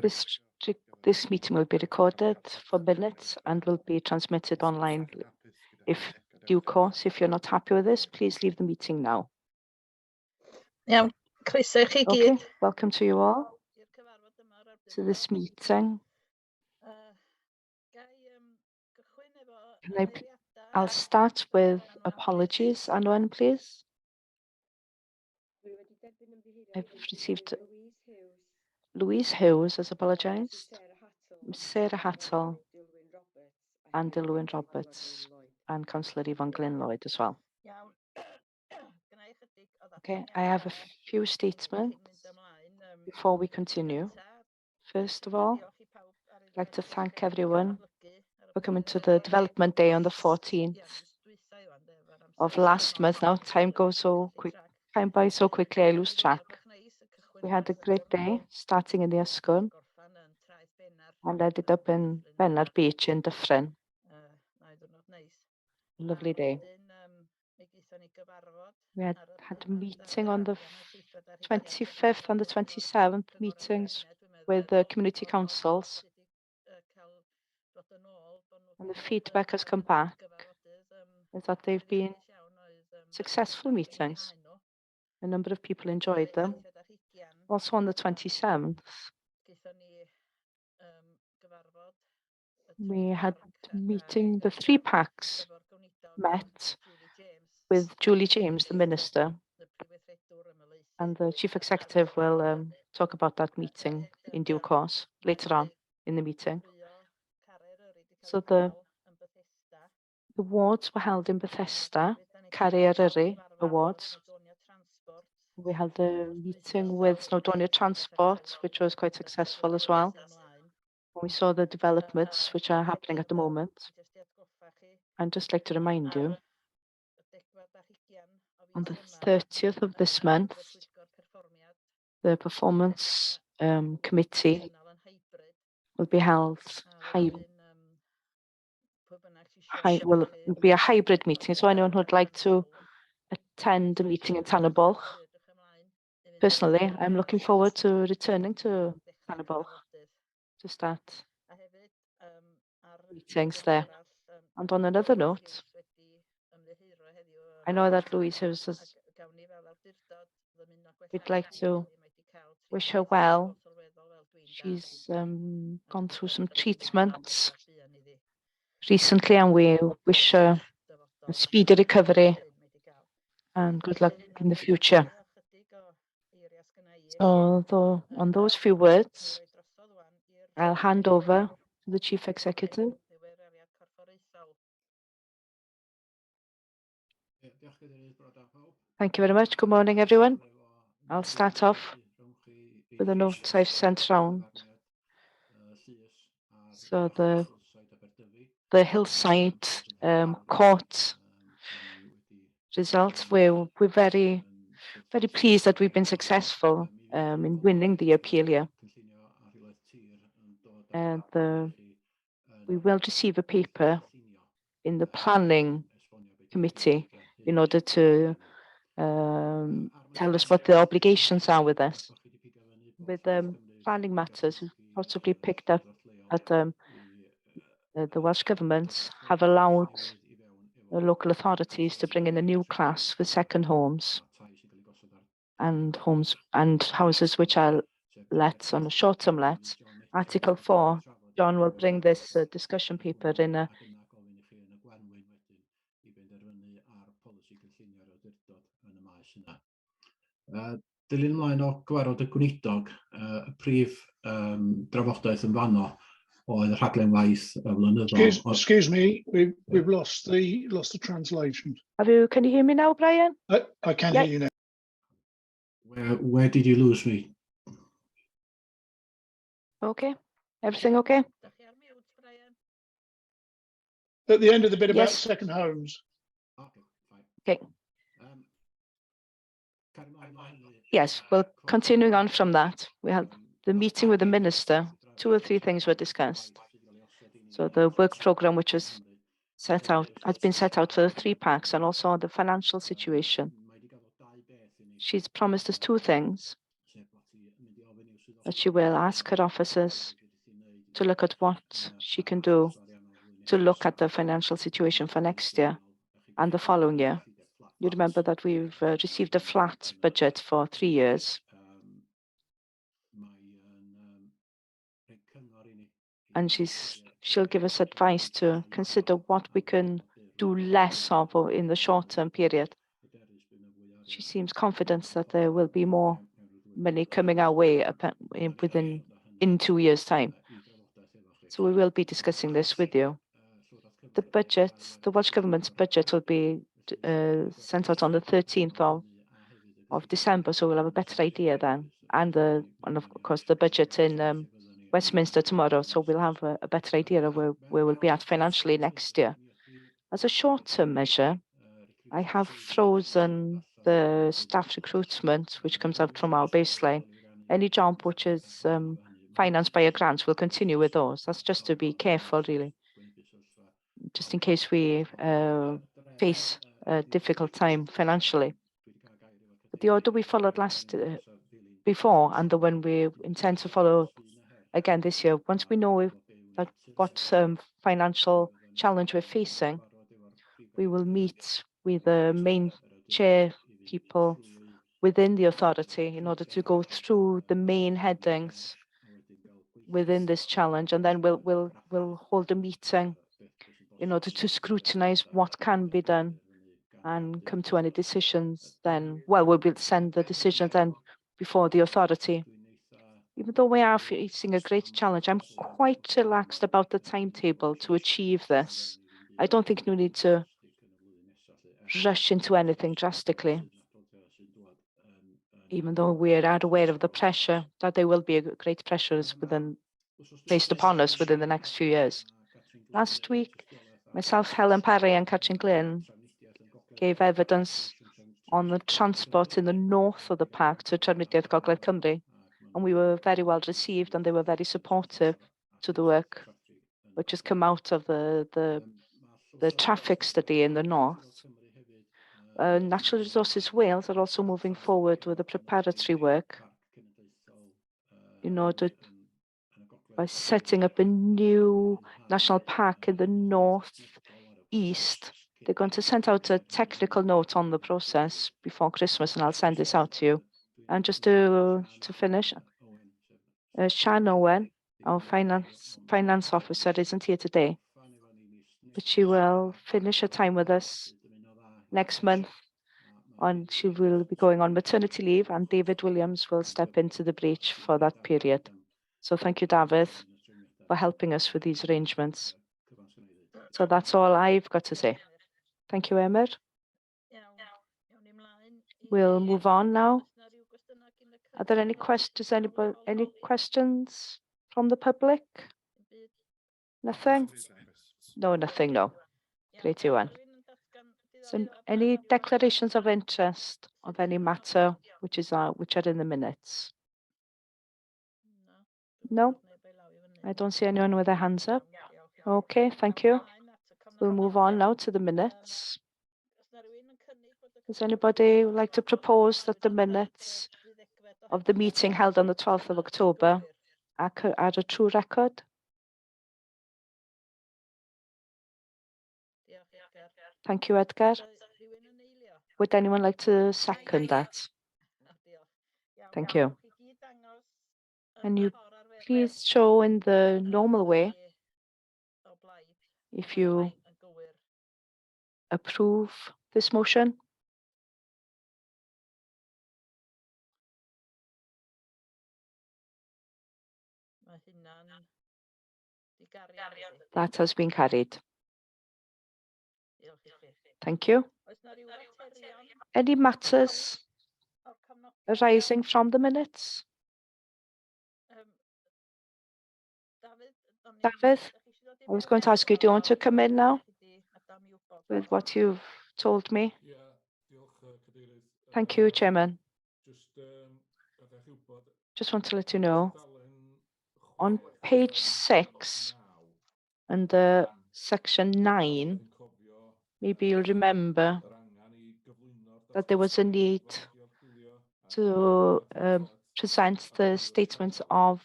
This, this meeting will be recorded for minutes and will be transmitted online. If due course, if you're not happy with this, please leave the meeting now. Iawn, croeso i chi Okay, gyd. welcome to you all to this meeting. I'll start with apologies. Anwen, please. I've received Louise Hughes has apologized, Sarah Hattel, and Dilwyn Roberts, and Councillor Yvonne Glyn Lloyd as well. Okay, I have a few statements before we continue. First of all, I'd like to thank everyone for coming to the Development Day on the 14th of last month. Now time goes so quick, time by so quickly, I lose track. We had a great day starting in the Ysgwrn and ended up in Bennar Beach in Dyffryn. Lovely day. We had a meeting on the 25th and the 27th, meetings with the community councils. And the feedback has come back is that they've been successful meetings. A number of people enjoyed them. Also on the 27th, we had meeting, the 3 packs met with Julie James, the Minister, and the Chief Executive will talk about that meeting in due course later on in the meeting. So the awards were held in Bethesda, Career Eryri Awards. We had a meeting with Snowdonia Transport, which was quite successful as well. We saw the developments which are happening at the moment. I'd just like to remind you, on the 30th of this month, the Performance Committee will be held, will be a hybrid meeting. So anyone who'd like to attend a meeting in Tanabulch, personally, I'm looking forward to returning to Tanabulch to start meetings there. And on another note, I know that Louise has, we'd like to wish her well. She's gone through some treatments recently, and we wish her a speedy recovery and good luck in the future. So on those few words, I'll hand over to the Chief Executive. Thank you very much. Good morning, everyone. I'll start off with the notes I've sent round. So the Hillside court results, we're very pleased that we've been successful in winning the appeal here. And we will receive a paper in the planning committee in order to tell us what the obligations are with us. With planning matters, we've possibly picked up that the Welsh Government have allowed the local authorities to bring in a new class for second homes and houses which are let on a short-term let. Article 4, John will bring this discussion paper in a Dilyn ymlaen o gyfarfod y gweinidog, y prif drafodaeth yn fanno oedd y rhaglen waith flynyddol. Excuse me, we've lost the translation. Can you hear me now, Brian? I can hear you now. Where did you lose me? Okay, everything okay? At the end of the bit about second homes. Okay. Yes, well, continuing on from that, we had the meeting with the minister. 2 or 3 things were discussed. So the work program, which was has been set out for the 3 packs, and also the financial situation. She's promised us 2 things. that she will ask her officers to look at what she can do to look at the financial situation for next year and the following year. You remember that we've received a flat budget for 3 years. And she'll give us advice to consider what we can do less of in the short-term period. She seems confident that there will be more money coming our way in 2 years' time. So we will be discussing this with you. The budget, the Welsh Government's budget will be sent out on the 13th of December, so we'll have a better idea then. And of course, the budget in Westminster tomorrow, so we'll have a better idea of where we'll be at financially next year. As a short-term measure, I have frozen the staff recruitment, which comes out from our baseline. Any job which is financed by a grant will continue with those. That's just to be careful, really, just in case we face a difficult time financially. But the order we followed before and the one we intend to follow again this year, once we know what financial challenge we're facing, we will meet with the main chair people within the authority in order to go through the main headings within this challenge, and then we'll hold a meeting in order to scrutinize what can be done and come to any decisions then. Well, we will send the decision then before the authority. Even though we are facing a great challenge, I'm quite relaxed about the timetable to achieve this. I don't think we need to rush into anything drastically, even though we are aware of the pressure, that there will be great pressures placed upon us within the next few years. Last week, myself, Helen Parry and Catrin Glyn gave evidence on the transport in the north of the park to Trefnidiaeth Gogledd Cymru, and we were very well received, and they were very supportive to the work which has come out of the traffic study in the north. Natural Resources Wales are also moving forward with the preparatory work in order by setting up a new national park in the northeast. They're going to send out a technical note on the process before Christmas, and I'll send this out to you. And just to finish, Sian Owen, our finance officer, isn't here today, but she will finish her time with us next month, and she will be going on maternity leave, and David Williams will step into the breach for that period. So thank you, David, for helping us with these arrangements. So that's all I've got to say. Thank you, Emyr. We'll move on now. Are there any questions? Any questions from the public? Nothing? No, nothing, no. Great, Iwan. So any declarations of interest of any matter which are in the minutes? No? I don't see anyone with their hands up. Okay, thank you. We'll move on now to the minutes. Does anybody like to propose that the minutes of the meeting held on the 12th of October are a true record? Thank you, Edgar. Would anyone like to second that? Thank you. Can you please show in the normal way if you approve this motion? That has been carried. Thank you. Any matters arising from the minutes? David, I was going to ask you, do you want to come in now with what you've told me? Thank you, Chairman. Just want to let you know, on page 6 under section 9, maybe you'll remember that there was a need to present the statement of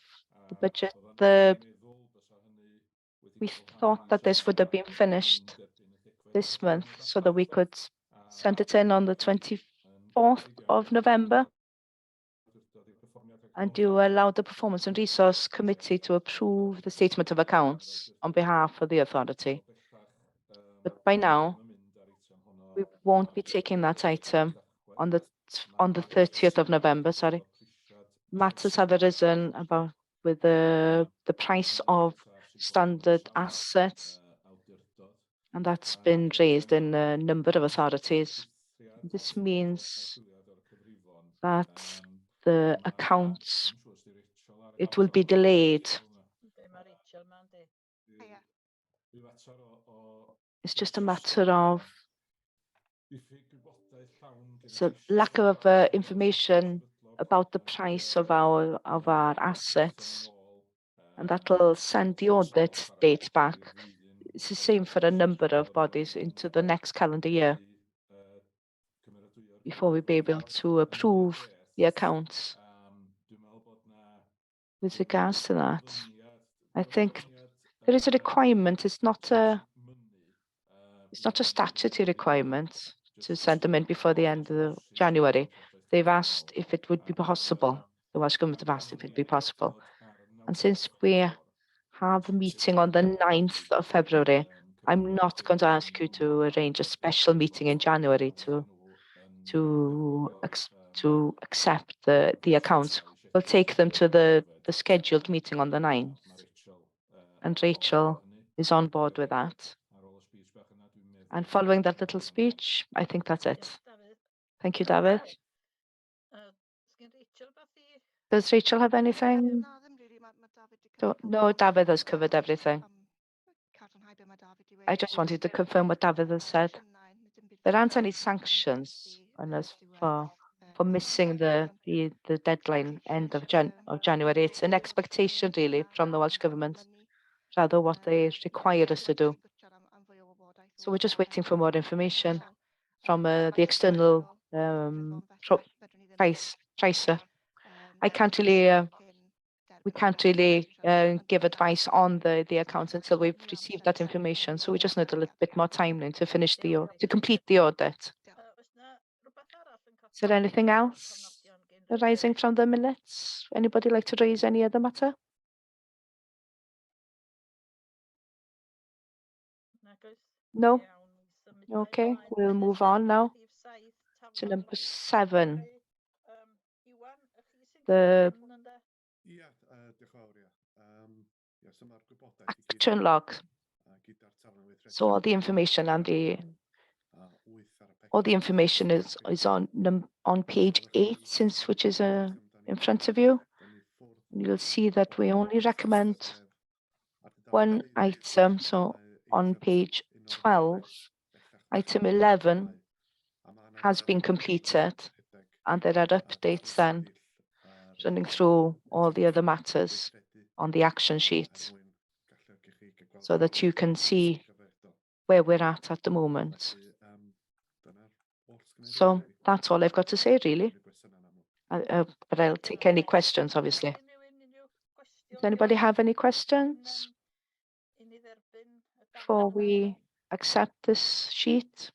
the budget. We thought that this would have been finished this month so that we could send it in on the 24th of November and to allow the Performance and Resource Committee to approve the statement of accounts on behalf of the authority. But by now, we won't be taking that item on the 30th of November, sorry. Matters have arisen about with the price of standard assets, and that's been raised in a number of authorities. This means that the accounts, it will be delayed. It's just a matter of lack of information about the price of our assets, and that will send the audit date back. It's the same for a number of bodies into the next calendar year before we be able to approve the accounts. With regards to that, I think there is a requirement. It's not a statutory requirement to send them in before the end of January. They've asked if it would be possible. The Welsh Government have asked if it'd be possible. And since we have a meeting on the 9th of February, I'm not going to ask you to arrange a special meeting in January to accept the accounts. We'll take them to the scheduled meeting on the 9th. And Rachel is on board with that. And following that little speech, I think that's it. Thank you, David. Does Rachel have anything? No, David has covered everything. I just wanted to confirm what David has said. There aren't any sanctions on us for missing the deadline end of January. It's an expectation really from the Welsh Government, rather what they require us to do. So we're just waiting for more information from the external pricer. We can't really give advice on the accounts until we've received that information. So we just need a little bit more time then to complete the audit. Is there anything else arising from the minutes? Anybody like to raise any other matter? No? Okay, we'll move on now to number 7. The action log. So all the information and all the information is on page 8, which is in front of you. You'll see that we only recommend one item. So on page 12, item 11 has been completed, and there are updates then running through all the other matters on the action sheet so that you can see where we're at the moment. So that's all I've got to say, really. But I'll take any questions, obviously. Does anybody have any questions before we accept this sheet?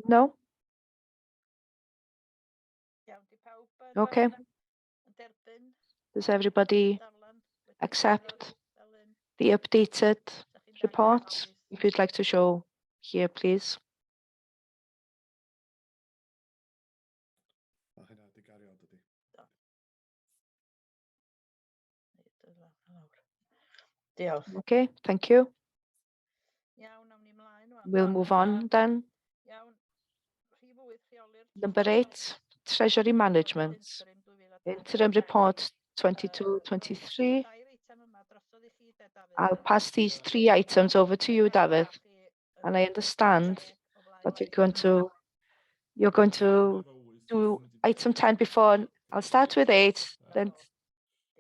No? Okay. Does everybody accept the updated report? If you'd like to show here, please. Okay, thank you. We'll move on then. Number 8, Treasury Management. Interim Report 22-23. I'll pass these 3 items over to you, David. And I understand that you're going to do item 10 before. I'll start with 8, then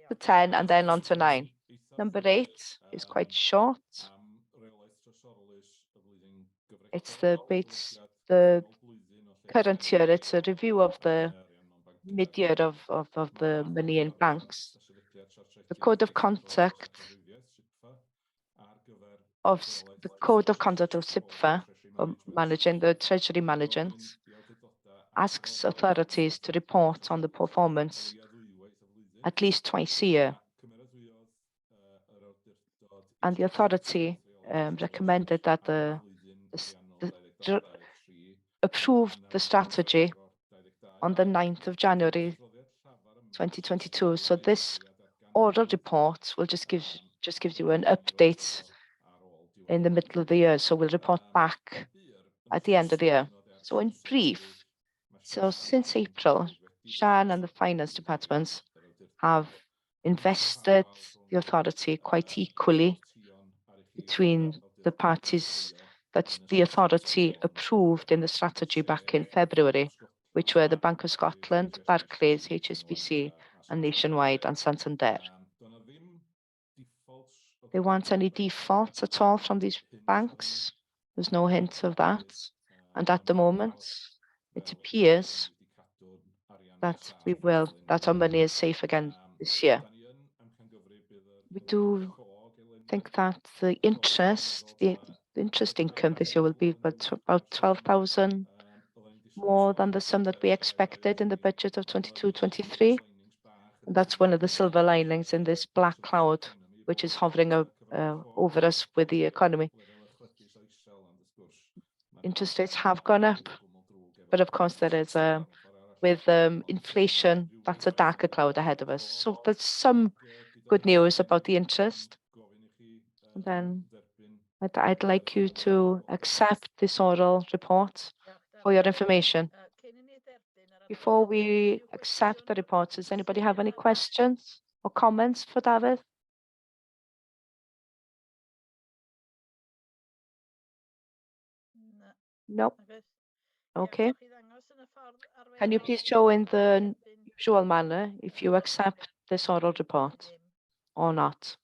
to 10, and then on to 9. Number 8 is quite short. It's the current year. It's a review of the mid-year of the money in banks. The code of conduct the code of conduct of SIPFA, for managing the treasury management, asks authorities to report on the performance at least twice a year. And the authority recommended that approved the strategy on the 9th of January 2022. So this oral report will just gives you an update in the middle of the year. So we'll report back at the end of the year. So in brief, so since April, Sian and the finance departments have invested the authority quite equally between the parties that the authority approved in the strategy back in February, which were the Bank of Scotland, Barclays, HSBC, and Nationwide and Santander. There weren't any defaults at all from these banks. There's no hint of that. And at the moment, it appears that that our money is safe again this year. We do think that the interest income this year will be about 12,000 more than the sum that we expected in the budget of 22-23. And that's one of the silver linings in this black cloud, which is hovering over us with the economy. Interest rates have gone up, but of course there is with inflation, that's a darker cloud ahead of us. So there's some good news about the interest. And then I'd like you to accept this oral report for your information. Before we accept the report, does anybody have any questions or comments for David? Nope. Okay. Can you please show in the usual manner if you accept this oral report or not?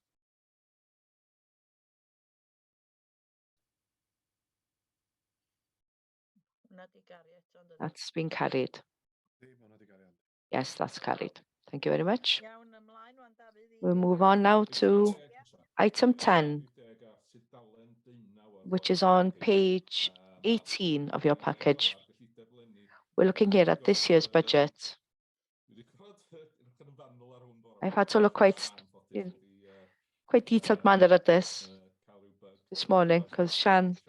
That's been carried. Yes, that's carried. Thank you very much. We'll move on now to item 10, which is on page 18 of your package. We're looking here at this year's budget. I've had to look quite detailed manner at this morning because Sian's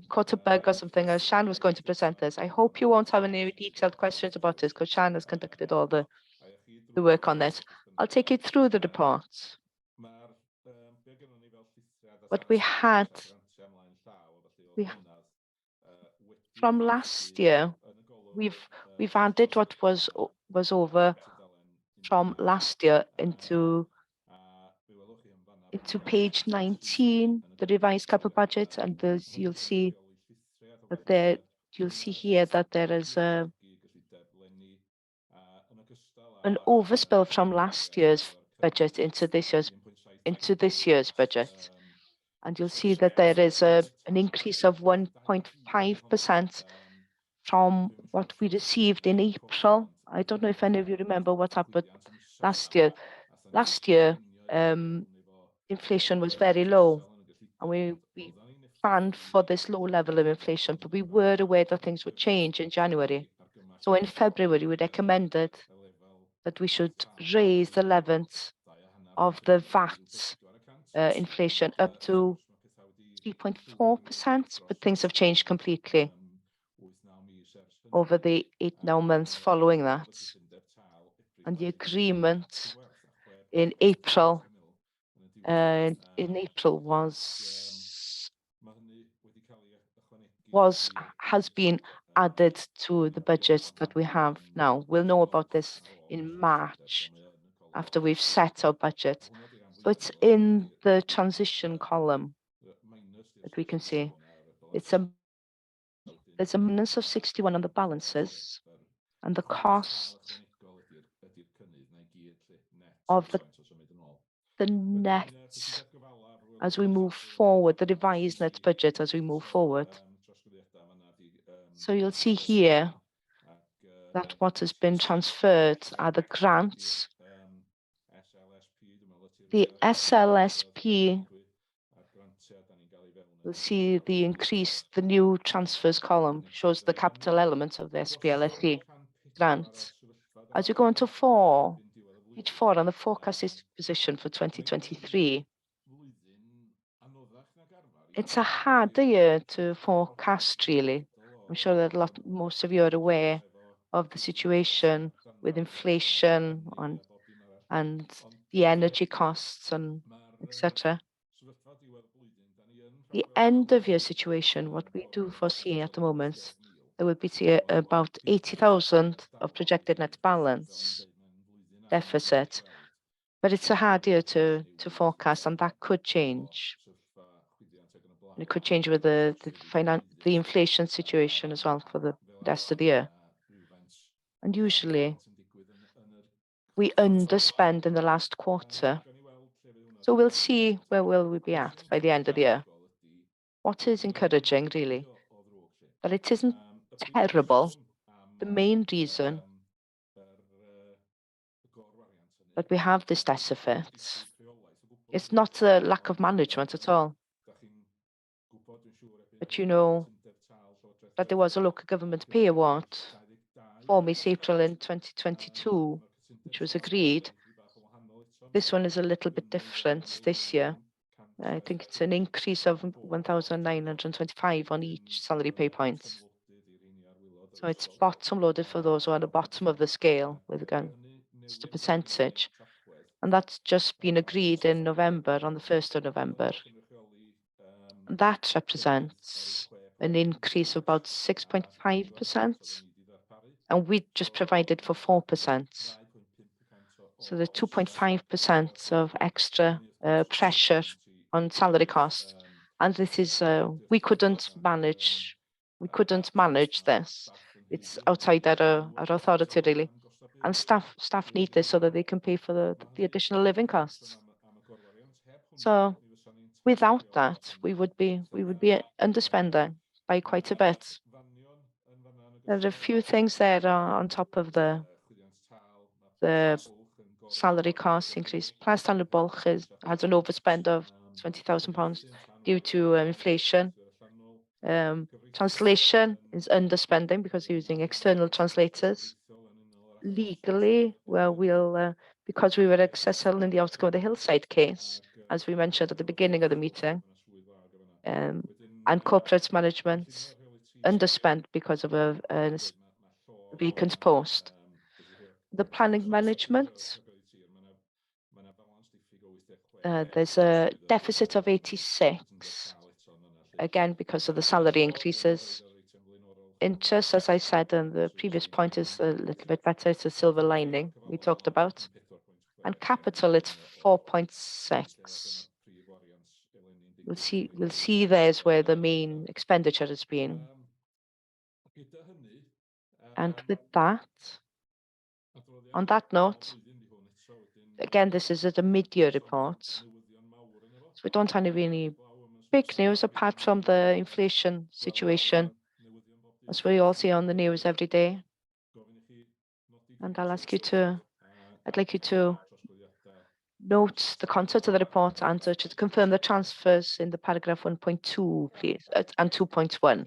caught a bug or something as Sian was going to present this. I hope you won't have any detailed questions about this because Sian has conducted all the work on this. I'll take you through the report. What we had from last year, we've added what was over from last year into page 19, the revised capital budget, and you'll see here that there is an overspill from last year's budget into this year's budget. And you'll see that there is an increase of 1.5% from what we received in April. I don't know if any of you remember what happened last year. Last year, inflation was very low, and we planned for this low level of inflation, but we were aware that things would change in January. So in February, we recommended that we should raise the levels of the VAT inflation up to 3.4%, but things have changed completely over the 8-9 months following that. And the agreement in April has been added to the budget that we have now. We'll know about this in March after we've set our budget. So it's in the transition column that we can see. There's a minus of 61 on the balances, and the cost of the net as we move forward, the revised net budget as we move forward. So you'll see here that what has been transferred are the grants, the SLSP. You'll see the increase, the new transfers column shows the capital element of the SPLSE grant. As you go into page 4 on the forecasted position for 2023, it's a harder year to forecast, really. I'm sure that most of you are aware of the situation with inflation and the energy costs and etc. The end of year situation, what we do foresee at the moment, there will be about 80,000 of projected net balance deficit, but it's a hard year to forecast, and that could change. And it could change with the inflation situation as well for the rest of the year. And usually we underspend in the last quarter. So we'll see where will we be at by the end of the year. What is encouraging, really, that it isn't terrible. The main reason that we have this deficit, it's not a lack of management at all. But you know that there was a local government pay award for Miss April in 2022, which was agreed. This one is a little bit different this year. I think it's an increase of 1,925 on each salary pay point. So it's bottom loaded for those who are at the bottom of the scale with again, just a percentage. And that's just been agreed in November, on the 1st of November. And that represents an increase of about 6.5%. And we just provided for 4%. So the 2.5% of extra pressure on salary costs. And this is, we couldn't manage this. It's outside our authority, really. And staff need this so that they can pay for the additional living costs. So without that, we would be underspending by quite a bit. There are a few things there on top of the salary cost increase. Plas Standard Bulk has an overspend of £20,000 due to inflation. Translation is underspending because we're using external translators. Legally, well, because we were successful in the outcome of the Hillside case, as we mentioned at the beginning of the meeting, and corporate management underspent because of a vacant post. The planning management, there's a deficit of 86, again, because of the salary increases. Interest, as I said, and the previous point is a little bit better. It's a silver lining we talked about. And capital, it's 4.6. We'll see there's where the main expenditure has been. And with that, on that note, again, this is at a mid-year report. So we don't have any big news apart from the inflation situation, as we all see on the news every day. And I'd like you to note the content of the report and to confirm the transfers in the paragraph 1.2, please, and 2.1.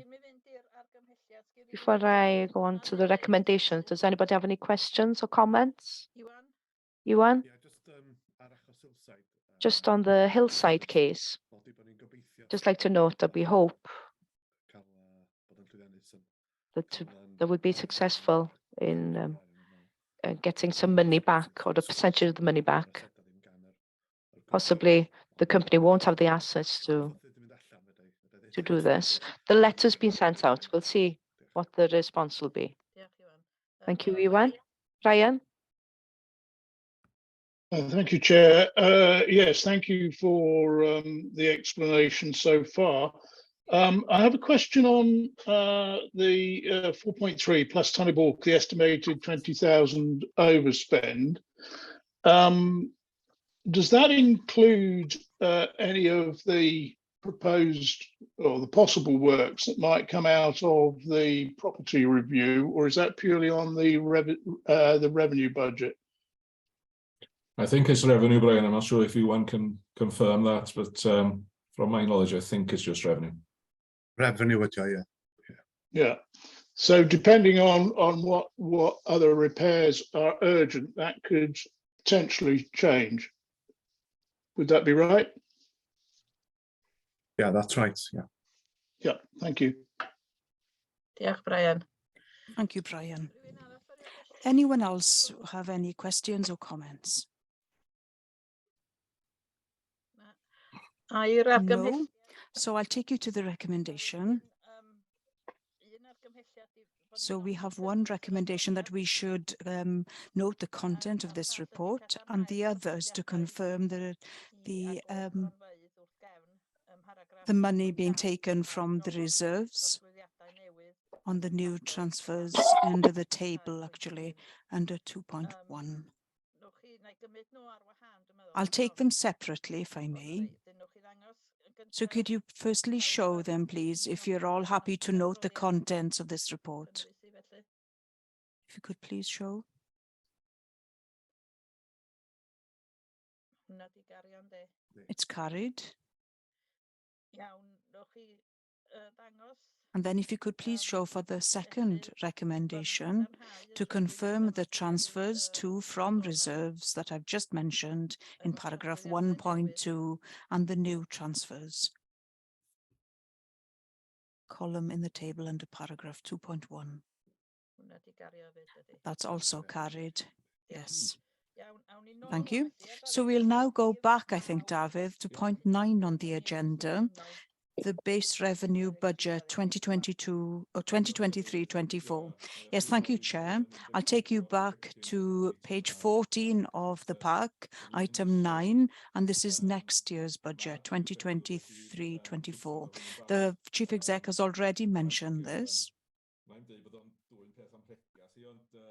Before I go on to the recommendations, does anybody have any questions or comments? Ewan? Just on the Hillside case, just like to note that we hope that would be successful in getting some money back, or a percentage of the money back. Possibly the company won't have the assets to do this. The letter's been sent out. We'll see what the response will be. Thank you, Ewan. Ryan? Thank you, Chair. Yes, thank you for the explanation so far. I have a question on the 4.3 plus Tony Bulk, the estimated 20,000 overspend. Does that include any of the proposed or the possible works that might come out of the property review, or is that purely on the revenue budget? I think it's revenue, Brian. I'm not sure if you can confirm that, but from my knowledge, I think it's just revenue. Revenue, Yeah. So depending on what other repairs are urgent, that could potentially change. Would that be right? Yeah, that's right. Yeah. Yeah, thank you. Diolch, Brian. Thank you, Brian. Anyone else have any questions or comments? No. So I'll take you to the recommendation. So we have one recommendation that we should note the content of this report, and the other is to confirm that the money being taken from the reserves on the new transfers under the table, actually, under 2.1. I'll take them separately, if I may. So could you firstly show them, please, if you're all happy to note the contents of this report? If you could please show. It's carried. And then if you could please show for the second recommendation to confirm the transfers to from reserves that I've just mentioned in paragraph 1.2 and the new transfers. Column in the table under paragraph 2.1. That's also carried. Yes. Thank you. So we'll now go back, I think, David, to point 9 on the agenda. The base revenue budget 2022 or 2023-24. Yes, thank you, Chair. I'll take you back to page 14 of the pack, item 9, and this is next year's budget, 2023-24. The Chief Exec has already mentioned this.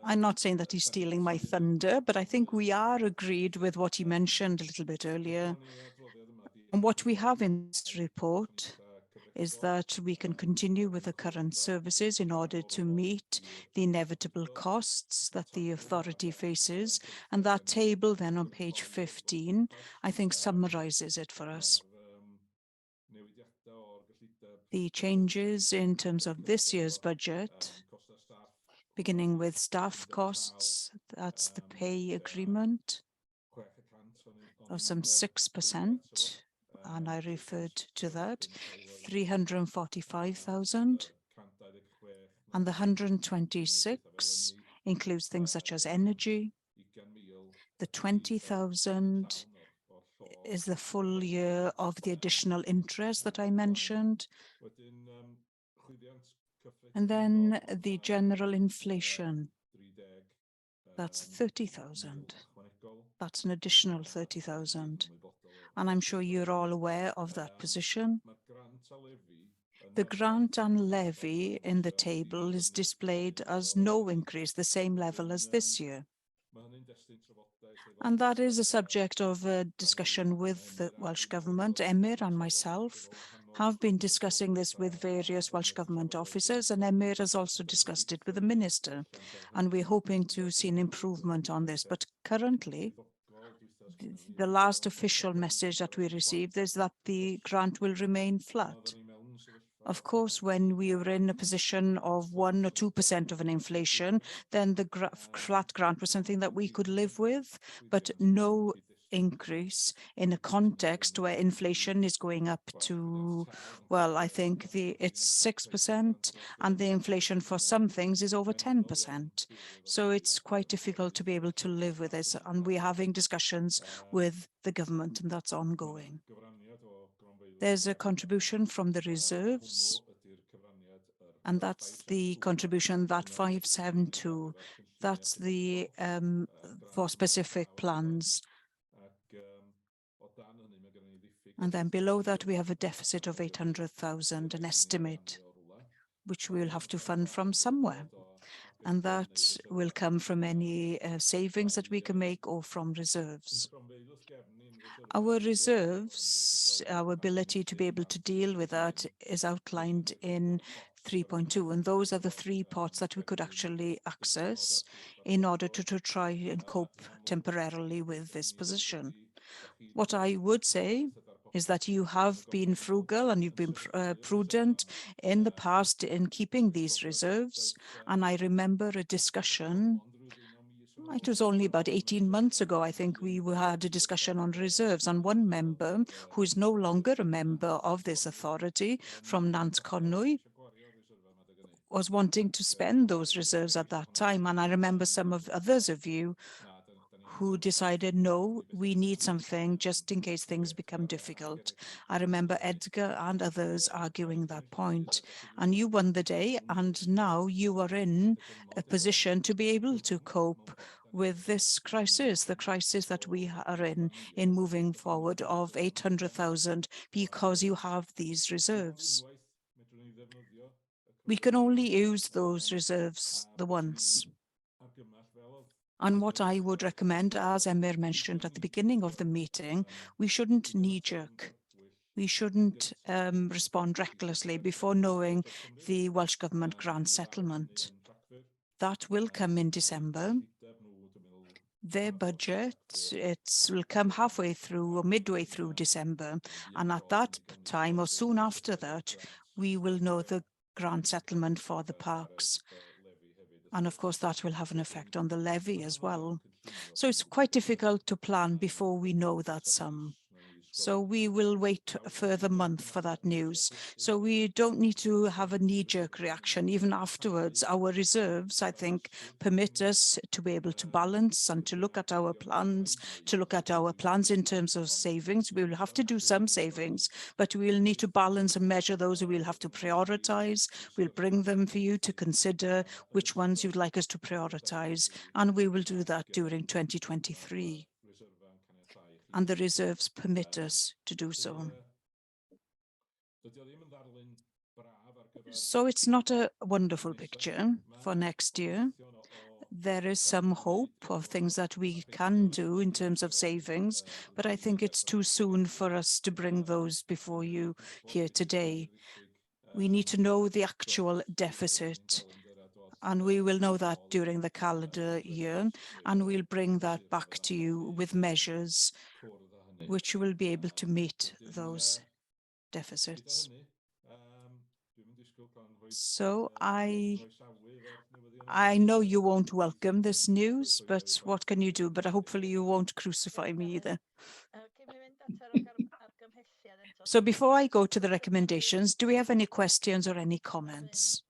I'm not saying that he's stealing my thunder, but I think we are agreed with what he mentioned a little bit earlier. And what we have in this report is that we can continue with the current services in order to meet the inevitable costs that the authority faces. And that table then on page 15, I think summarizes it for us. The changes in terms of this year's budget, beginning with staff costs, that's the pay agreement of some 6%. And I referred to that, 345,000. And the 126 includes things such as energy. The 20,000 is the full year of the additional interest that I mentioned. And then the general inflation, that's 30,000. That's an additional 30,000. And I'm sure you're all aware of that position. The grant and levy in the table is displayed as no increase, the same level as this year. And that is a subject of a discussion with the Welsh Government. Emyr and myself have been discussing this with various Welsh Government officers, and Emyr has also discussed it with the Minister. And we're hoping to see an improvement on this. But currently, the last official message that we received is that the grant will remain flat. Of course, when we were in a position of 1 or 2% of an inflation, then the flat grant was something that we could live with, but no increase in a context where inflation is going up to, well, I think it's 6%, and the inflation for some things is over 10%. So it's quite difficult to be able to live with this, and we're having discussions with the government, and that's ongoing. There's a contribution from the reserves, and that's the contribution that 572, that's the for specific plans. And then below that, we have a deficit of 800,000, an estimate, which we will have to fund from somewhere. and that will come from any savings that we can make or from reserves. Our reserves, our ability to be able to deal with that is outlined in 3.2, and those are the 3 pots that we could actually access in order to try and cope temporarily with this position. What I would say is that you have been frugal and you've been prudent in the past in keeping these reserves. And I remember a discussion, it was only about 18 months ago, I think we had a discussion on reserves, and one member who is no longer a member of this authority from Nant Conwy was wanting to spend those reserves at that time. And I remember some of others of you who decided, no, we need something just in case things become difficult. I remember Edgar and others arguing that point. And you won the day, and now you are in a position to be able to cope with this crisis, the crisis that we are in moving forward of 800,000, because you have these reserves. We can only use those reserves the once. And what I would recommend, as Emyr mentioned at the beginning of the meeting, we shouldn't knee-jerk. We shouldn't respond recklessly before knowing the Welsh Government grant settlement. That will come in December. Their budget, it will come halfway through or midway through December. And at that time or soon after that, we will know the grant settlement for the parks. And of course, that will have an effect on the levy as well. So it's quite difficult to plan before we know that sum. So we will wait a further month for that news. So we don't need to have a knee-jerk reaction. Even afterwards, our reserves, I think, permit us to be able to balance and to look at our plans, in terms of savings. We will have to do some savings, but we'll need to balance and measure those. We'll have to prioritize. We'll bring them for you to consider which ones you'd like us to prioritize. And we will do that during 2023. And the reserves permit us to do so. So it's not a wonderful picture for next year. There is some hope of things that we can do in terms of savings, but I think it's too soon for us to bring those before you here today. We need to know the actual deficit, and we will know that during the calendar year, and we'll bring that back to you with measures which will be able to meet those deficits. So I know you won't welcome this news, but what can you do? But hopefully you won't crucify me either. So before I go to the recommendations, do we have any questions or any comments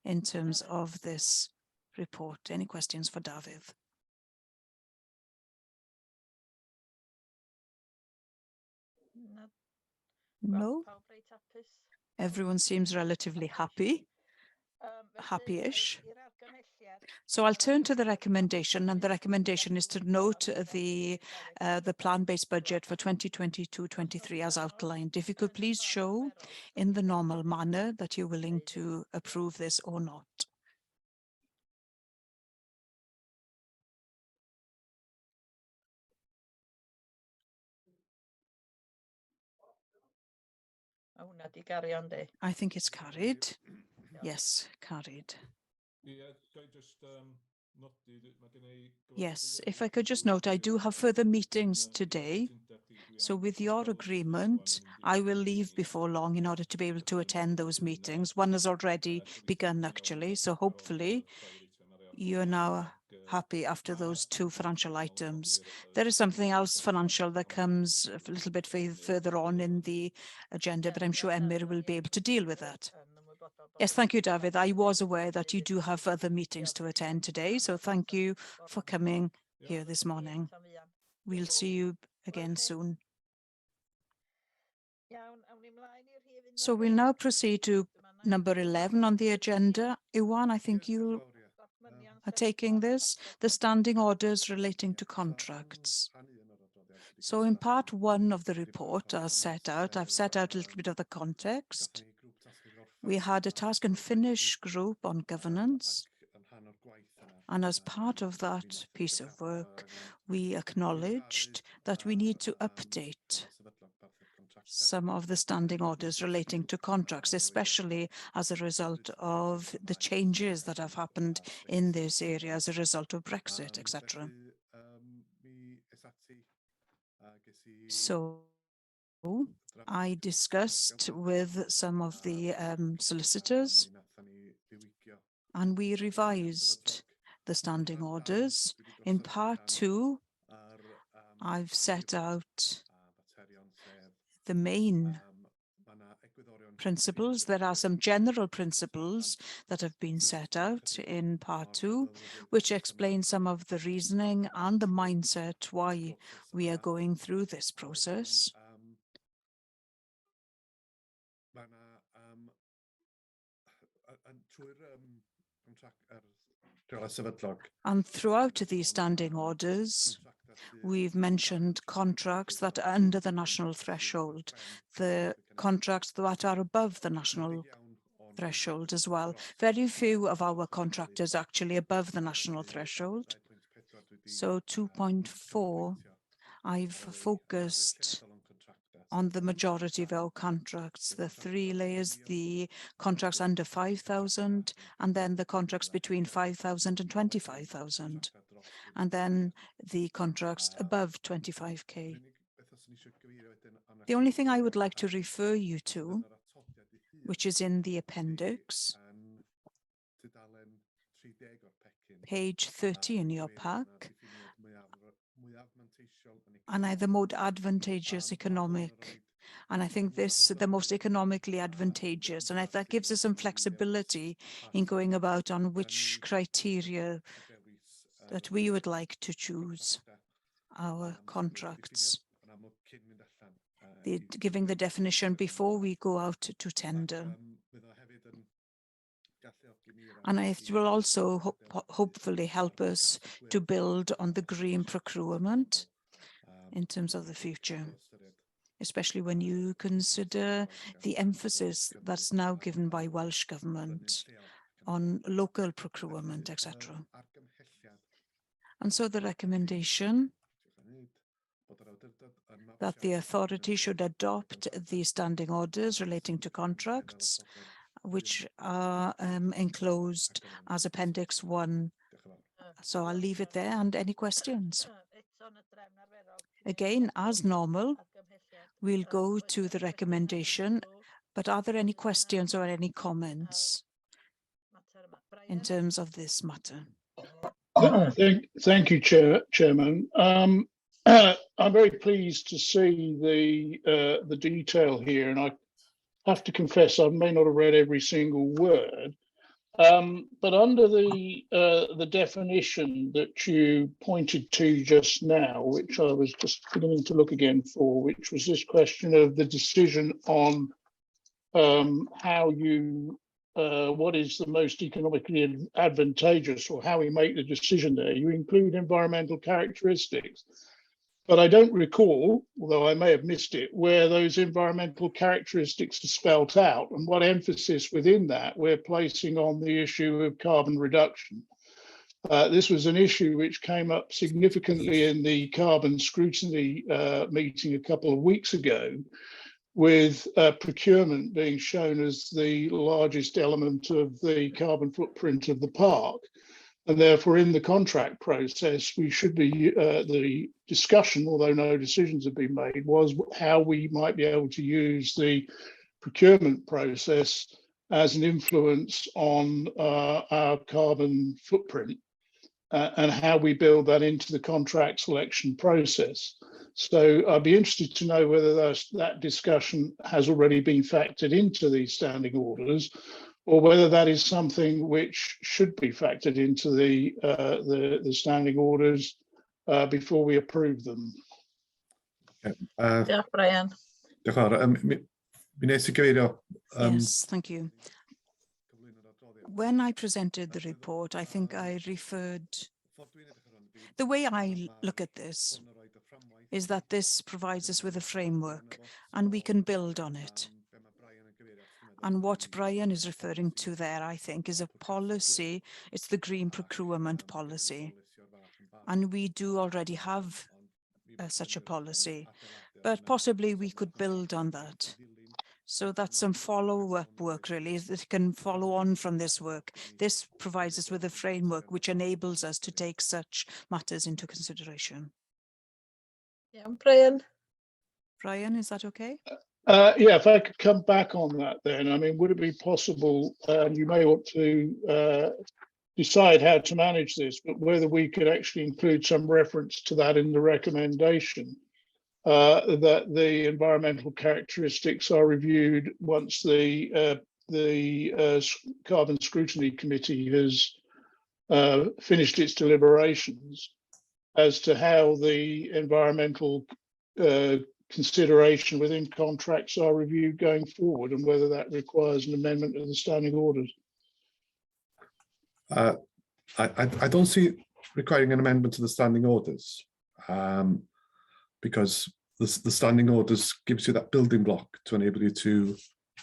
in terms of this report? Any questions for David? No? Everyone seems relatively happy-ish. So I'll turn to the recommendation, and the recommendation is to note the plan-based budget for 2022-23 as outlined. If you could please show in the normal manner that you're willing to approve this or not. I think it's carried. Yes, carried. Yes, if I could just note, I do have further meetings today. So with your agreement, I will leave before long in order to be able to attend those meetings. One has already begun, actually. So hopefully you're now happy after those 2 financial items. There is something else financial that comes a little bit further on in the agenda, but I'm sure Emyr will be able to deal with that. Yes, thank you, David. I was aware that you do have other meetings to attend today, so thank you for coming here this morning. We'll see you again soon. So we'll now proceed to number 11 on the agenda. Iwan, I think you are taking this, the standing orders relating to contracts. So in part 1 of the report, I've set out a little bit of the context. We had a task and finish group on governance, and as part of that piece of work, we acknowledged that we need to update some of the standing orders relating to contracts, especially as a result of the changes that have happened in this area as a result of Brexit, etc. So I discussed with some of the solicitors, and we revised the standing orders. In part 2, I've set out the main principles. There are some general principles that have been set out in part 2, which explain some of the reasoning and the mindset why we are going through this process. And throughout these standing orders, we've mentioned contracts that are under the national threshold, the contracts that are above the national threshold as well. Very few of our contractors are actually above the national threshold. So 2.4, I've focused on the majority of our contracts, the 3 layers, the contracts under 5,000, and then the contracts between 5,000 and 25,000, and then the contracts above 25K. The only thing I would like to refer you to, which is in the appendix, page 30 in your pack, and the most advantageous economic, and I think this the most economically advantageous, and that gives us some flexibility in going about on which criteria that we would like to choose our contracts, giving the definition before we go out to tender. And it will also hopefully help us to build on the green procurement in terms of the future, especially when you consider the emphasis that's now given by Welsh Government on local procurement, etc. And so the recommendation that the authority should adopt the standing orders relating to contracts, which are enclosed as Appendix 1. So I'll leave it there. And any questions? Again, as normal, we'll go to the recommendation, but are there any questions or any comments in terms of this matter? Thank you, Chairman. I'm very pleased to see the detail here, and I have to confess I may not have read every single word. But under the definition that you pointed to just now, which I was just beginning to look again for, which was this question of the decision on how you what is the most economically advantageous, or how we make the decision there. You include environmental characteristics, but I don't recall, although I may have missed it, where those environmental characteristics are spelt out and what emphasis within that we're placing on the issue of carbon reduction. This was an issue which came up significantly in the carbon scrutiny meeting a couple of weeks ago, with procurement being shown as the largest element of the carbon footprint of the park. And therefore, in the contract process, we should be, the discussion, although no decisions have been made, was how we might be able to use the procurement process as an influence on our carbon footprint and how we build that into the contract selection process. So I'd be interested to know whether that discussion has already been factored into these standing orders, or whether that is something which should be factored into the standing orders before we approve them. Diolch, Brian. Yes, thank you. When I presented the report, I think I referred, the way I look at this is that this provides us with a framework and we can build on it. And what Brian is referring to there, I think, is a policy. It's the green procurement policy. And we do already have such a policy, but possibly we could build on that. So that's some follow-up work, really, that can follow on from this work. This provides us with a framework which enables us to take such matters into consideration. Yeah, Brian. Brian, is that okay? Yeah, if I could come back on that then, I mean, would it be possible, and you may want to decide how to manage this, but whether we could actually include some reference to that in the recommendation, that the environmental characteristics are reviewed once the Carbon Scrutiny Committee has finished its deliberations as to how the environmental consideration within contracts are reviewed going forward, and whether that requires an amendment of the standing orders. I don't see requiring an amendment to the standing orders, because the standing orders gives you that building block to enable you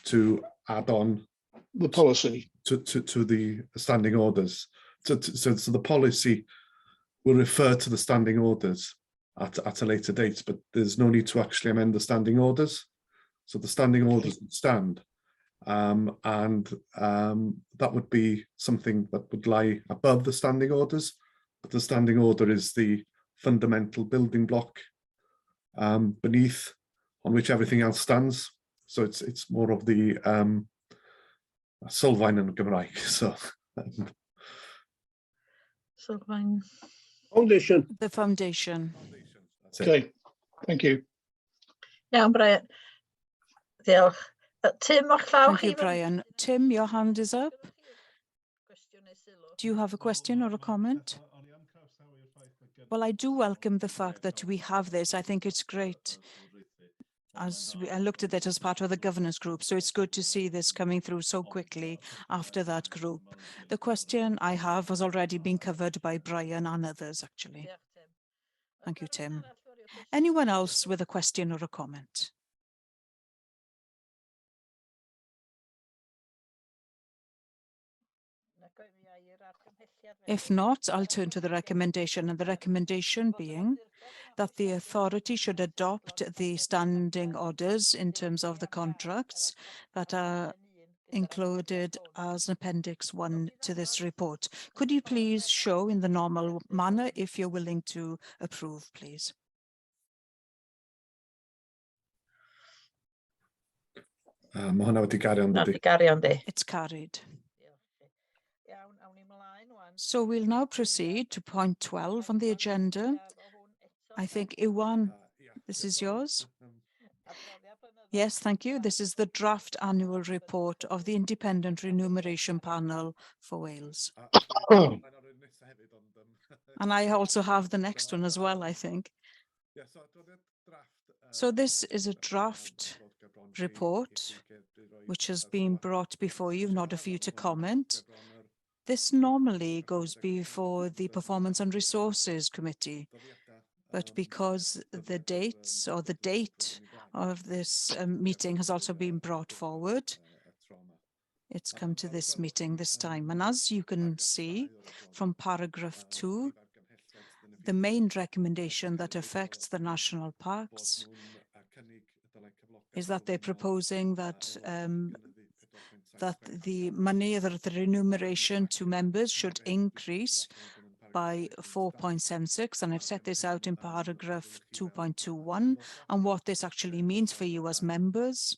to add on The policy. to the standing orders. So the policy will refer to the standing orders at a later date, but there's no need to actually amend the standing orders. So the standing orders would stand. That would be something that would lie above the standing orders, but the standing order is the fundamental building block beneath on which everything else stands. So it's more of the sylfaen yn Gymraeg. So Sylfaen. Foundation. The foundation. that's it. Okay, thank you. Iawn, Brian. Diolch. Tim o'ch llaw Thank chi. you, Brian. Tim, your hand is up. Do you have a question or a comment? Well, I do welcome the fact that we have this. I think it's great. I looked at it as part of the governance group, so it's good to see this coming through so quickly after that group. The question I have has already been covered by Brian and others, actually. Thank you, Tim. Anyone else with a question or a comment? If not, I'll turn to the recommendation, and the recommendation being that the authority should adopt the standing orders in terms of the contracts that are included as Appendix 1 to this report. Could you please show in the normal manner if you're willing to approve, please? Ma' hwnna wedi gario yn Na, dydi? di gario yndi. It's carried. So we'll now proceed to point 12 on the agenda. I think, Iwan, this is yours. Yes, thank you. This is the draft annual report of the Independent Remuneration Panel for Wales. And I also have the next one as well, I think. So this is a draft report which has been brought before you in order for you to comment. This normally goes before the Performance and Resources Committee, but because the dates or the date of this meeting has also been brought forward, it's come to this meeting this time. And as you can see from paragraph 2, the main recommendation that affects the national parks is that they're proposing that the money, that the remuneration to members should increase by 4.76, and I've set this out in paragraph 2.21, and what this actually means for you as members.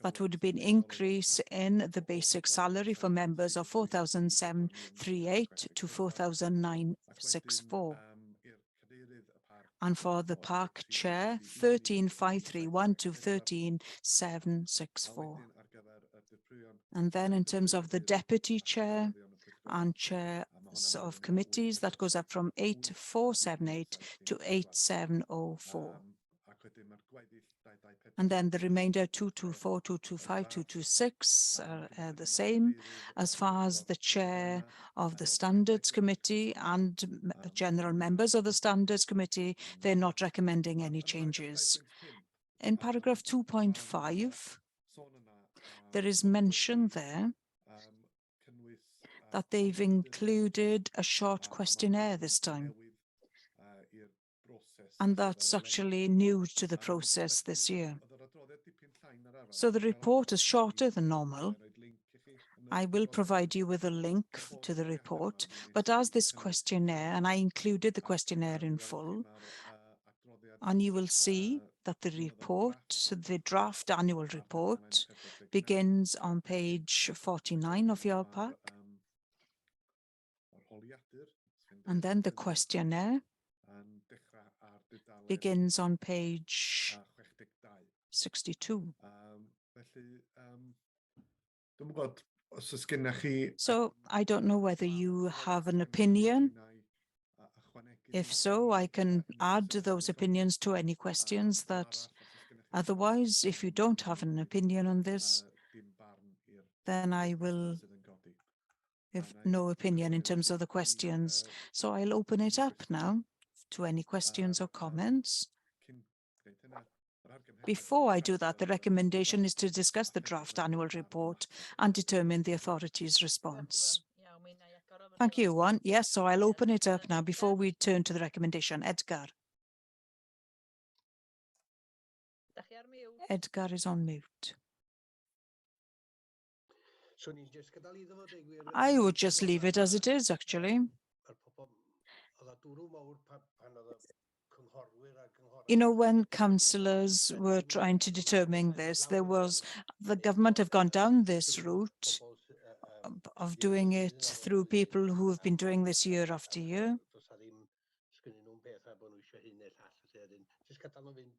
That would be an increase in the basic salary for members of 4,738 to 4,964. And for the park chair, 13,531 to 13,764. And then in terms of the deputy chair and chair of committees, that goes up from 8,478 to 8,704. And then the remainder 224, 225, 226 are the same. As far as the chair of the Standards Committee and general members of the Standards Committee, they're not recommending any changes. In paragraph 2.5, there is mention there that they've included a short questionnaire this time. And that's actually new to the process this year. So the report is shorter than normal. I will provide you with a link to the report, but as this questionnaire, and I included the questionnaire in full, and you will see that the report, the draft annual report, begins on page 49 of your pack. And then the questionnaire begins on page 62. So I don't know whether you have an opinion. If so, I can add those opinions to any questions that otherwise, if you don't have an opinion on this, then I will have no opinion in terms of the questions. So I'll open it up now to any questions or comments. Before I do that, the recommendation is to discuss the draft annual report and determine the authority's response. Thank you, Juan. Yes, so I'll open it up now before we turn to the recommendation. Edgar. Edgar is on mute. I would just leave it as it is, actually. You know, when councillors were trying to determine this, the government have gone down this route of doing it through people who have been doing this year after year.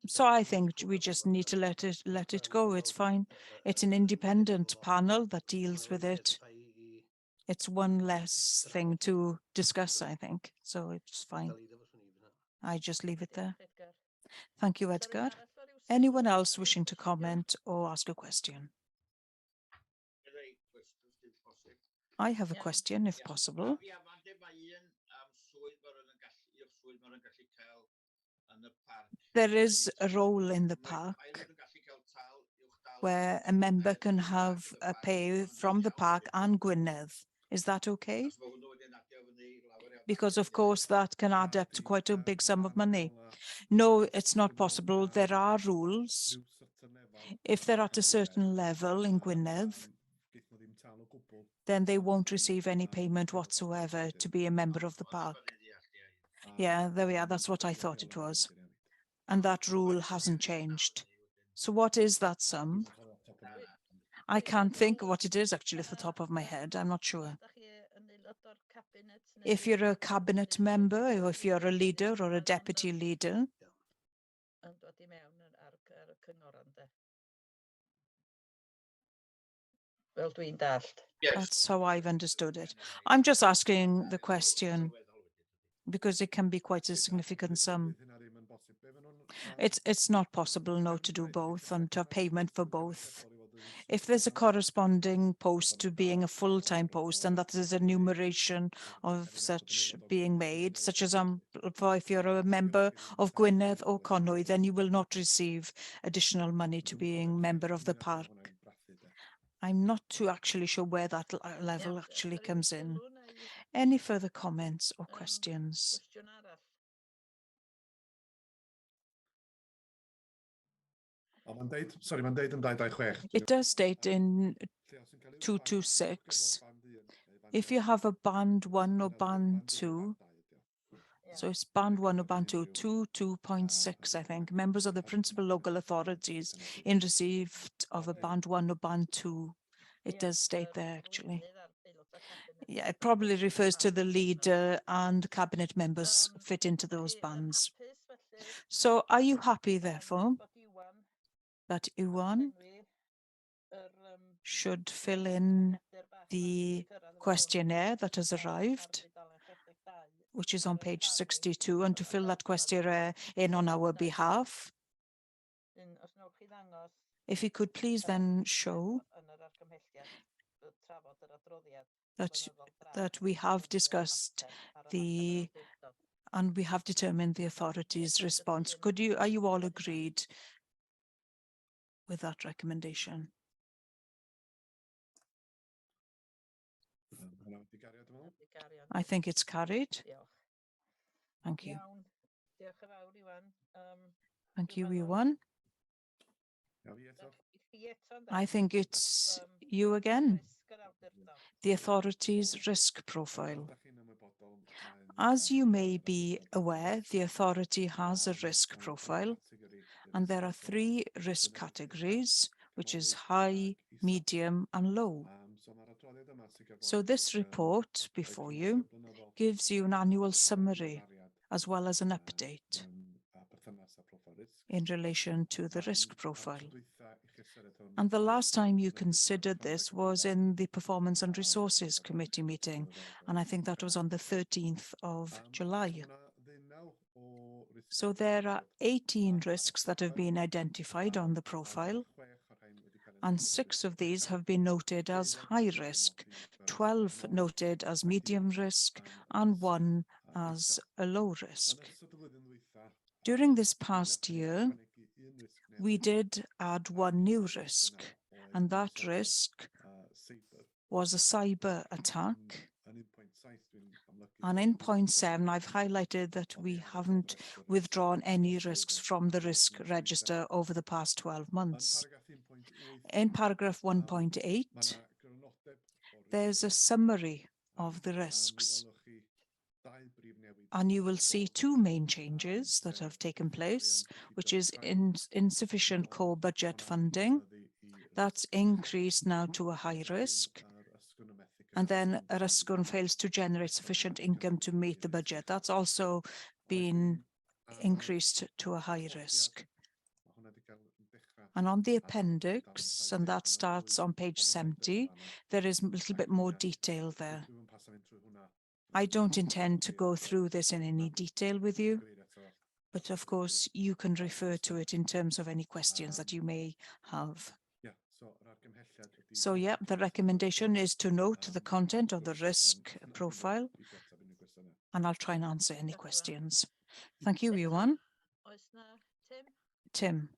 So I think we just need to let it go. It's fine. It's an independent panel that deals with it. It's one less thing to discuss, I think. So it's fine. I just leave it there. Thank you, Edgar. Anyone else wishing to comment or ask a question? I have a question, if possible. There is a role in the park where a member can have a pay from the park and Gwynedd. Is that okay? Because, of course, that can add up to quite a big sum of money. No, it's not possible. There are rules. If they're at a certain level in Gwynedd, then they won't receive any payment whatsoever to be a member of the park. Yeah, there we are. That's what I thought it was. And that rule hasn't changed. So what is that sum? I can't think what it is actually off the top of my head. I'm not sure. If you're a cabinet member, or if you're a leader or a deputy leader, that's how I've understood it. I'm just asking the question because it can be quite a significant sum. It's not possible, no, to do both and to have payment for both. If there's a corresponding post to being a full-time post and that there's a enumeration of such being made, such as if you're a member of Gwynedd or Conwy, then you will not receive additional money to being member of the park. I'm not too actually sure where that level actually comes in. Any further comments or questions? It does state in 226, if you have a band 1 or band 2, so it's band 1 or band 2, 2.6, I think, members of the principal local authorities in receipt of a band 1 or band 2. It does state there, actually. Yeah, it probably refers to the leader and cabinet members fit into those bands. So are you happy, therefore, that Iwan should fill in the questionnaire that has arrived, which is on page 62, and to fill that questionnaire in on our behalf? If he could please then show that we have discussed and we have determined the authority's response. Are you all agreed with that recommendation? I think it's carried. Diolch. Thank you. Iawn. Diolch yn fawr, Iwan. Thank you, Dwi'n meddwl- Iwan. i chi eto, ynde? I think it's Yym, you again. risg yr awdurdod. The authority's risk profile. As you may be aware, the authority has a risk profile, and there are 3 risk categories, which is high, medium, and low. So this report before you gives you an annual summary as well as an update in relation to the risk profile. And the last time you considered this was in the Performance and Resources Committee meeting, and I think that was on the 13th of July. So there are 18 risks that have been identified on the profile, and 6 of these have been noted as high risk, 12 noted as medium risk, and 1 as a low risk. During this past year, we did add 1 new risk, and that risk was a cyber attack. And in point 7, I've highlighted that we haven't withdrawn any risks from the risk register over the past 12 months. In paragraph 1.8, there's a summary of the risks. And you will see 2 main changes that have taken place, which is insufficient core budget funding. That's increased now to a high risk. And then Arysgwrn fails to generate sufficient income to meet the budget. That's also been increased to a high risk. And on the appendix, and that starts on page 70, there is a little bit more detail there. I don't intend to go through this in any detail with you, but of course you can refer to it in terms of any questions that you may have. So yeah, the recommendation is to note the content of the risk profile, and I'll try and answer any questions. Thank you, Iwan. Oes 'na Tim? Tim.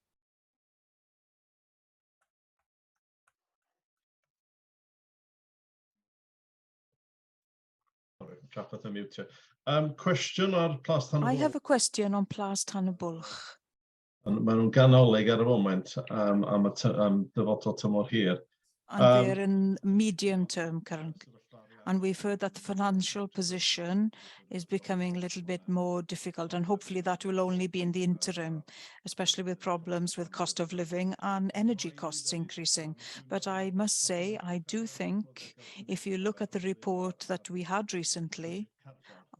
Trafferth yn mute. Cwestiwn ar Plas Tan y I Bwlch. have a question on Plas Tan y Bwlch. Maen nhw'n ganolig ar y foment am dyfodol tymor hir. And they're in medium term currently. And we've heard that the financial position is becoming a little bit more difficult, and hopefully that will only be in the interim, especially with problems with cost of living and energy costs increasing. But I must say, I do think if you look at the report that we had recently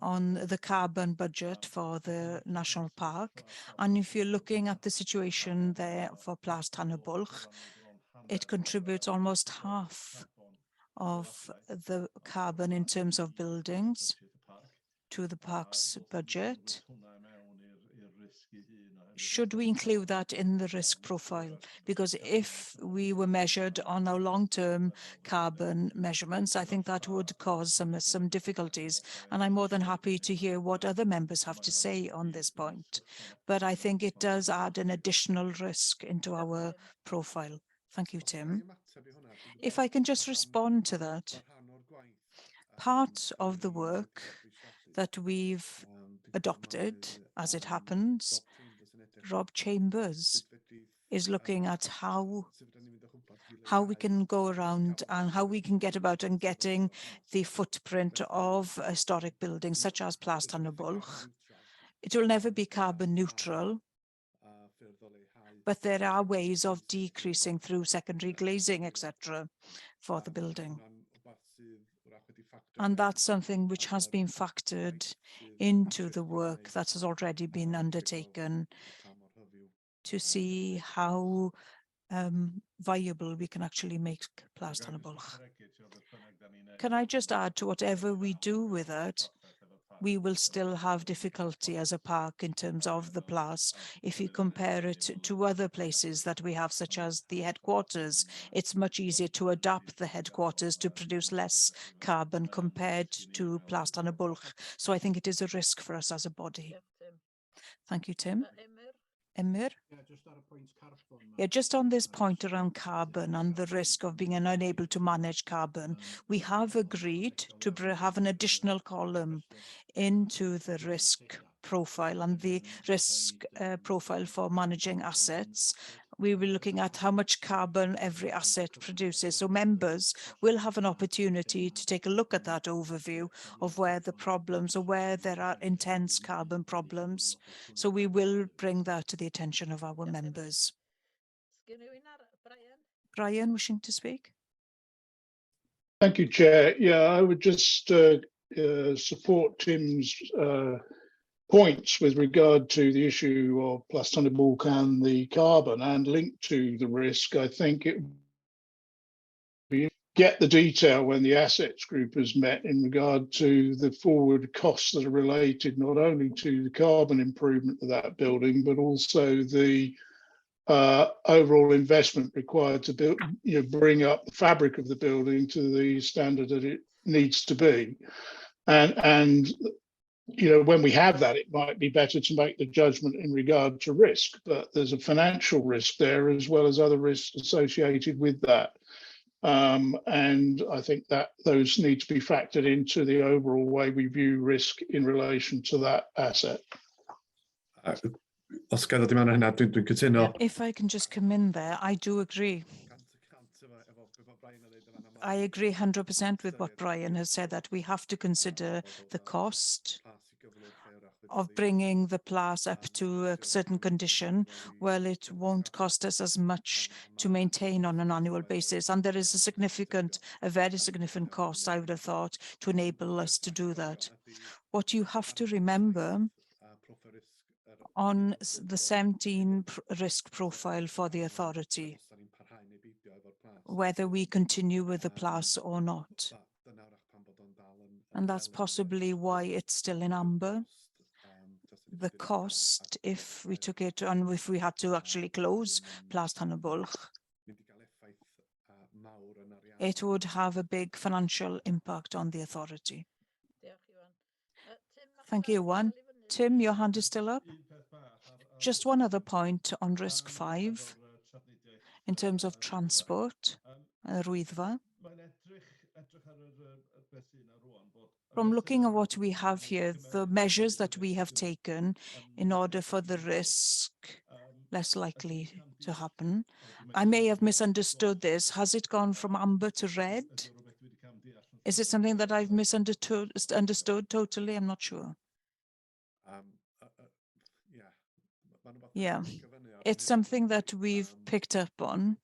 on the carbon budget for the national park, and if you're looking at the situation there for Plas Tan y Bwlch, it contributes almost half of the carbon in terms of buildings to the park's budget. Should we include that in the risk profile? Because if we were measured on our long-term carbon measurements, I think that would cause some difficulties. And I'm more than happy to hear what other members have to say on this point. But I think it does add an additional risk into our profile. Thank you, Tim. If I can just respond to that. Part of the work that we've adopted, as it happens, Rob Chambers is looking at how we can go around and how we can get about and getting the footprint of historic buildings such as Plas Tan y Bwlch. It will never be carbon neutral, but there are ways of decreasing through secondary glazing, etc., for the building. And that's something which has been factored into the work that has already been undertaken to see how viable we can actually make Plas Tan y Bwlch. Can I just add to whatever we do with it, we will still have difficulty as a park in terms of the Plas. If you compare it to other places that we have, such as the headquarters, it's much easier to adapt the headquarters to produce less carbon compared to Plas Tan y Bwlch. So I think it is a risk for us as a body. Tim. Thank you, Tim. Emyr? Emyr? Yeah, just on this point around carbon and the risk of being unable to manage carbon, we have agreed to have an additional column into the risk profile and the risk profile for managing assets. We will be looking at how much carbon every asset produces. So members will have an opportunity to take a look at that overview of where the problems or where there are intense carbon problems. So we will bring that to the attention of our members. Brian, wishing to speak? Thank you, Chair. Yeah, I would just support Tim's points with regard to the issue of Plastonibulk and the carbon, and linked to the risk. I think it would get the detail when the assets group has met in regard to the forward costs that are related not only to the carbon improvement of that building, but also the overall investment required to build, bring up the fabric of the building to the standard that it needs to be. And when we have that, it might be better to make the judgment in regard to risk, but there's a financial risk there as well as other risks associated with that. And I think that those need to be factored into the overall way we view risk in relation to that asset. Oscar, dwi'n cytuno. If I can just come in there, I do agree. I agree 100% with what Brian has said, that we have to consider the cost of bringing the PLAS up to a certain condition. Well, it won't cost us as much to maintain on an annual basis. And there is a very significant cost, I would have thought, to enable us to do that. What you have to remember on the 17 risk profile for the authority, whether we continue with the PLAS or not. And that's possibly why it's still in amber. The cost, if we took it and if we had to actually close Plastonibulk, it would have a big financial impact on the authority. Thank you, Iwan. Tim, your hand is still up. Just one other point on risk 5 in terms of transport, Rwyddfa. From looking at what we have here, the measures that we have taken in order for the risk less likely to happen, I may have misunderstood this. Has it gone from amber to red? Is it something that I've understood totally? I'm not sure. Yeah, it's something that we've picked up on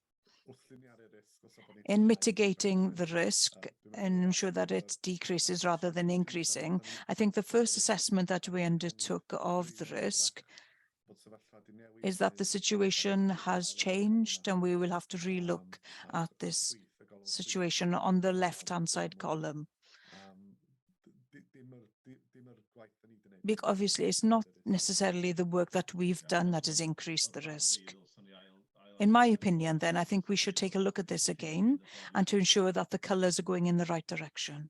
in mitigating the risk and ensure that it decreases rather than increasing. I think the first assessment that we undertook of the risk is that the situation has changed and we will have to relook at this situation on the left-hand side column. Because obviously, it's not necessarily the work that we've done that has increased the risk. In my opinion, then, I think we should take a look at this again and to ensure that the colours are going in the right direction.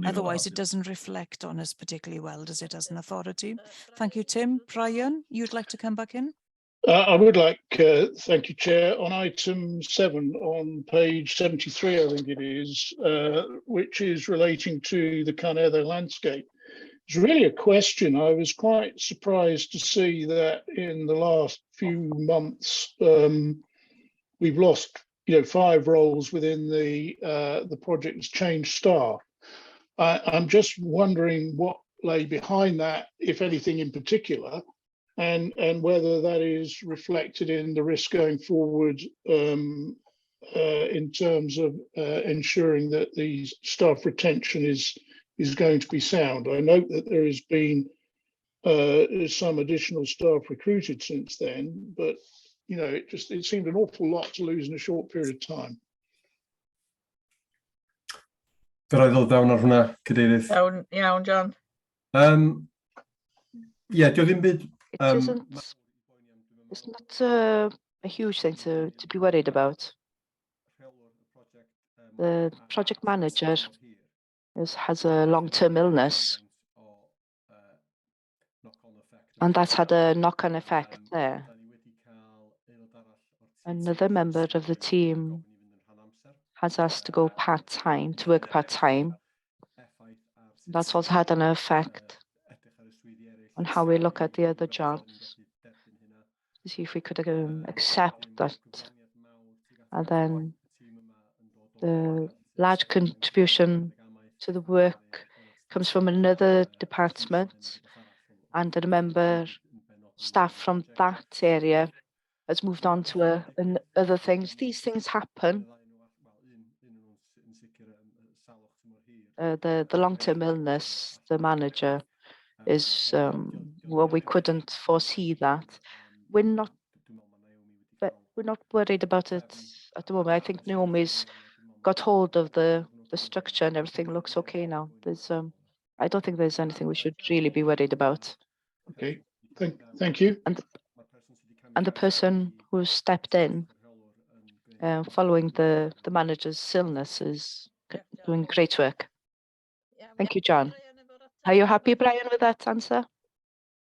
Otherwise, it doesn't reflect on us particularly well, does it, as an authority? Thank you, Tim. Brian, you'd like to come back in? I would like, thank you, Chair. On item 7 on page 73, I think it is, which is relating to the Carnetho landscape. It's really a question. I was quite surprised to see that in the last few months, we've lost, 5 roles within the project's changed staff. I'm just wondering what lay behind that, if anything in particular, and whether that is reflected in the risk going forward in terms of ensuring that the staff retention is going to be sound. I note that there has been some additional staff recruited since then, but it seemed an awful lot to lose in a short period of time. Fydd ddod fewn ar hwnna, Cadeirydd. Iawn, John. Yeah, dio ddim byd. It's not a huge thing to be worried about. The project manager has a long-term illness, And that's had a knock-on effect there. Another member of the team has asked to go part-time, to work part-time. That's also had an effect on how we look at the other jobs, to see if we could accept that. And then the large contribution to the work comes from another department, and a member staff from that area has moved on to other things. These things happen. The long-term illness, the manager is, well, we couldn't foresee that. We're not worried about it at the moment. I think Naomi's got hold of the structure and everything looks okay now. There's, I don't think there's anything we should really be worried about. Okay, thank you. And the person who stepped in following the manager's illness is doing great work. Thank you, John. Are you happy, Brian, with that answer?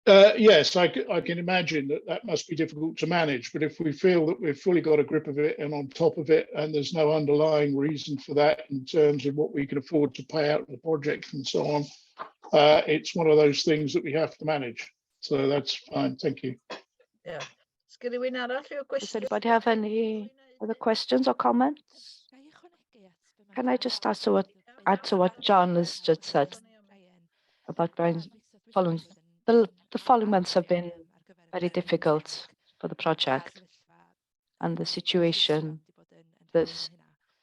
Yes, I can imagine that must be difficult to manage, but if we feel that we've fully got a grip of it and on top of it, and there's no underlying reason for that in terms of what we can afford to pay out the project and so on, it's one of those things that we have to manage. So that's fine. Thank you. Yeah. Does anybody have any other questions or comments? Can I just add to what John has just said about Brian following? The following months have been very difficult for the project, and the situation, this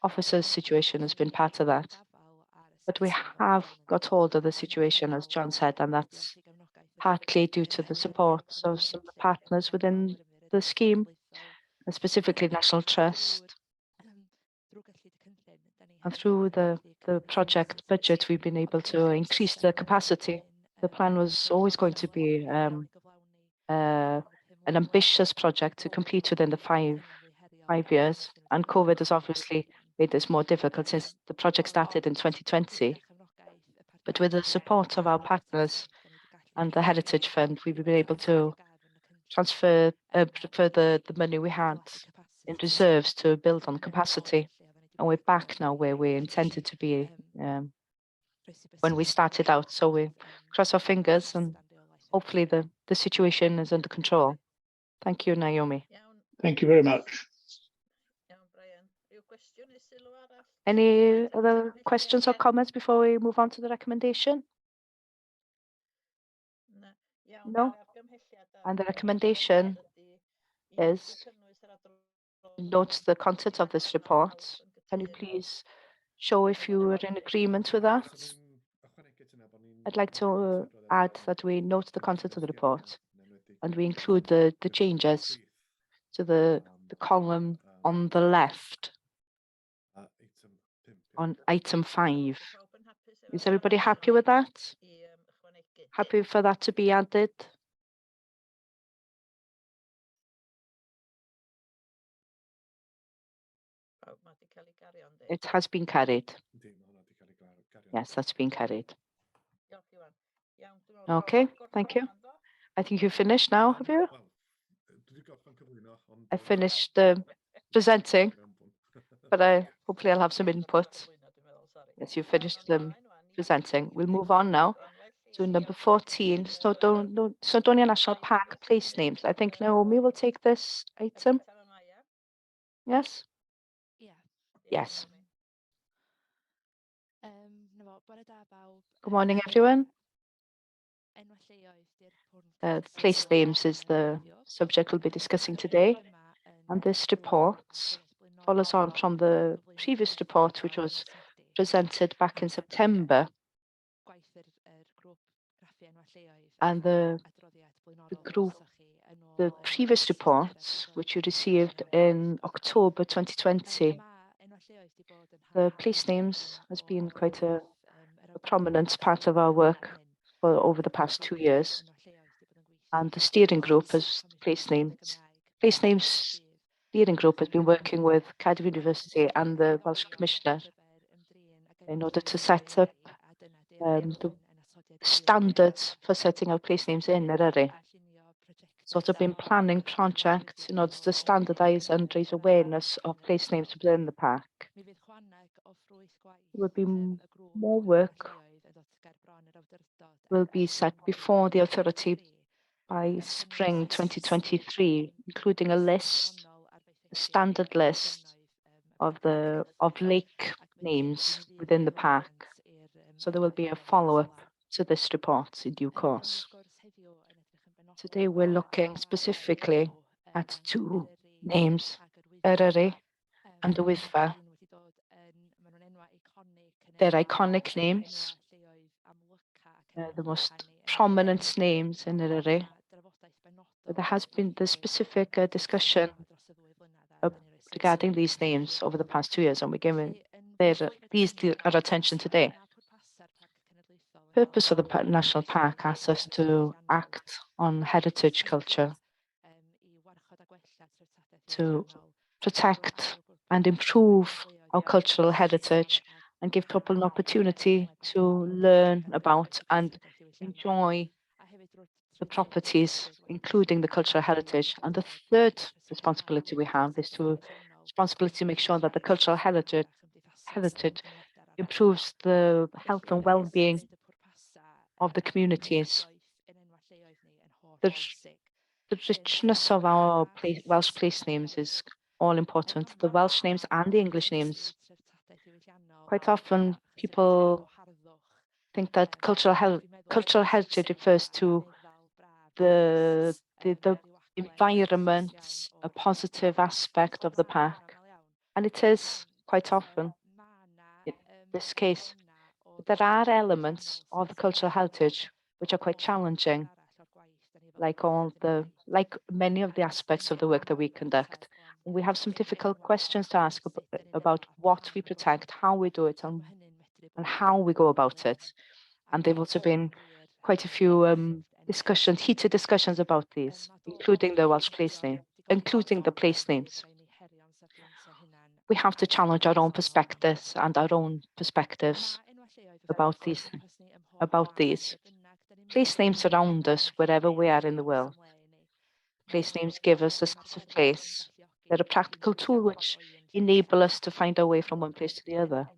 officer's situation has been part of that. But we have got hold of the situation, as John said, and that's partly due to the support of some partners within the scheme, and specifically National Trust. And through the project budget, we've been able to increase the capacity. The plan was always going to be an ambitious project to complete within the five years. And COVID has obviously made this more difficult since the project started in 2020. But with the support of our partners and the Heritage Fund, we've been able to transfer the money we had in reserves to build on capacity. And we're back now where we intended to be when we started out. So we cross our fingers and hopefully the situation is under control. Thank you, Naomi. Thank you very much. Any other questions or comments before we move on to the recommendation? No? And the recommendation is note the content of this report. Can you please show if you are in agreement with that? I'd like to add that we note the content of the report and we include the changes to the column on the left on item 5. Is everybody happy with that? Happy for that to be added? It has been carried. Yes, that's been carried. Okay, thank you. I think you finished now, have you? I finished presenting, but hopefully I'll have some input. Yes, you finished presenting. We'll move on now to number 14, Snowdonia National Park place names. I think Naomi will take this item. Yes? Yes. Good morning, everyone. Place names is the subject we'll be discussing today. And this report follows on from the previous report, which was presented back in September. And the previous report, which you received in October 2020, the place names has been quite a prominent part of our work for over the past 2 years. And the steering group has place names steering group has been working with Cardiff University and the Welsh Commissioner in order to set up the standards for setting out place names in Eryri. sort of been planning projects in order to standardise and raise awareness of place names within the park. There will be more work will be set before the authority by spring 2023, including a list, a standard list of lake names within the park. So there will be a follow-up to this report in due course. Today we're looking specifically at two names, Eryri and the Wyddfa. They're iconic names, the most prominent names in Eryri. There has been the specific discussion regarding these names over the past 2 years, and we're giving our attention today. Purpose of the National Park asks us to act on heritage culture, to protect and improve our cultural heritage and give people an opportunity to learn about and enjoy the properties, including the cultural heritage. And the third responsibility we have is to make sure that the cultural heritage improves the health and well-being of the communities. The richness of our Welsh place names is all important, the Welsh names and the English names. Quite often people think that cultural heritage refers to the environment, a positive aspect of the park. And it is quite often in this case. But there are elements of the cultural heritage which are quite challenging, like many of the aspects of the work that we conduct. We have some difficult questions to ask about what we protect, how we do it, and how we go about it. And there have also been quite a few heated discussions about these, including the Welsh place name, including the place names. We have to challenge our own perspectives and our own perspectives about these. Place names surround us wherever we are in the world. Place names give us a sense of place. They're a practical tool which enable us to find our way from one place to the other.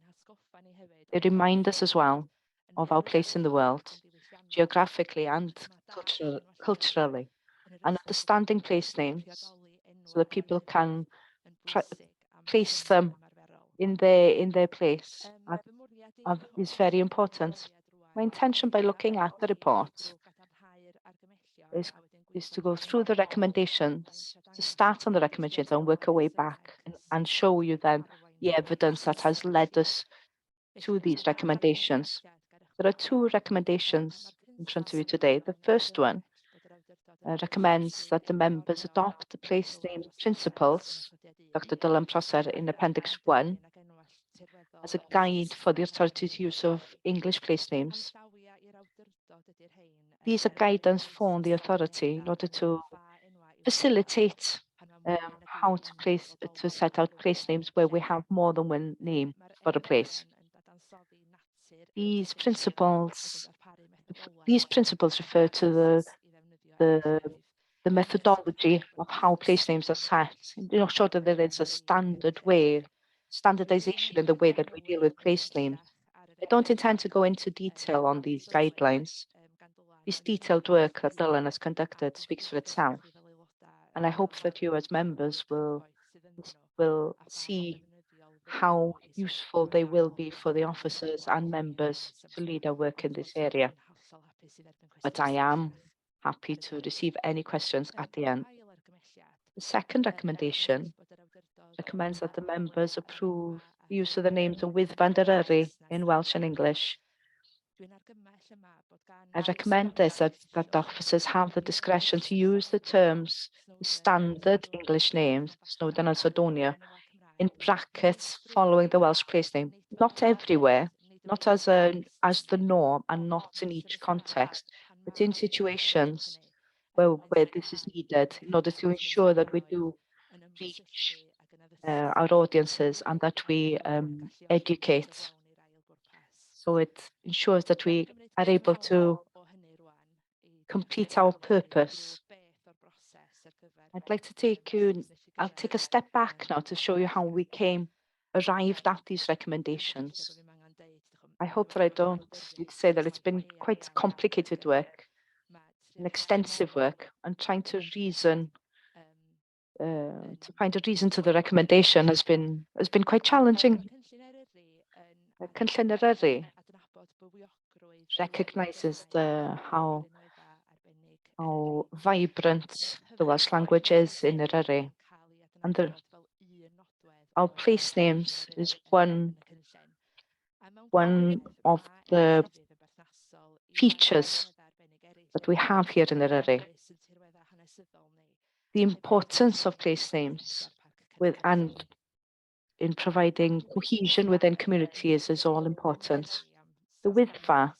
They remind us as well of our place in the world, geographically and culturally, and understanding place names so that people can place them in their place is very important. My intention by looking at the report is to go through the recommendations, to start on the recommendations and work our way back and show you then the evidence that has led us to these recommendations. There are two recommendations in front of you today. The first one recommends that the members adopt the place name principles, Dr. Dylan Prosser in Appendix 1, as a guide for the authority's use of English place names. These are guidance for the authority in order to facilitate how to set out place names where we have more than one name for a place. These principles refer to the methodology of how place names are set. Show that there is a standardization in the way that we deal with place names. I don't intend to go into detail on these guidelines. This detailed work that Dylan has conducted speaks for itself. And I hope that you as members will see how useful they will be for the officers and members to lead our work in this area. But I am happy to receive any questions at the end. The second recommendation recommends that the members approve the use of the names of Wyddfa and Eryri in Welsh and English. I recommend this that the officers have the discretion to use the terms standard English names, Snowdon and Sardonia, in brackets following the Welsh place name. Not everywhere, not as the norm and not in each context, but in situations where this is needed in order to ensure that we do reach our audiences and that we educate. So it ensures that we are able to complete our purpose I'd like to I'll take a step back now to show you how we arrived at these recommendations. I hope that I don't need to say that it's been quite complicated work, and extensive work, and trying to reason, to find a reason to the recommendation has been quite challenging. Cynllun Eryri recognises how vibrant the Welsh language is in Eryri, and our place names is one of the features that we have here in Eryri. The importance of place names and in providing cohesion within communities is all important. The Wyddfa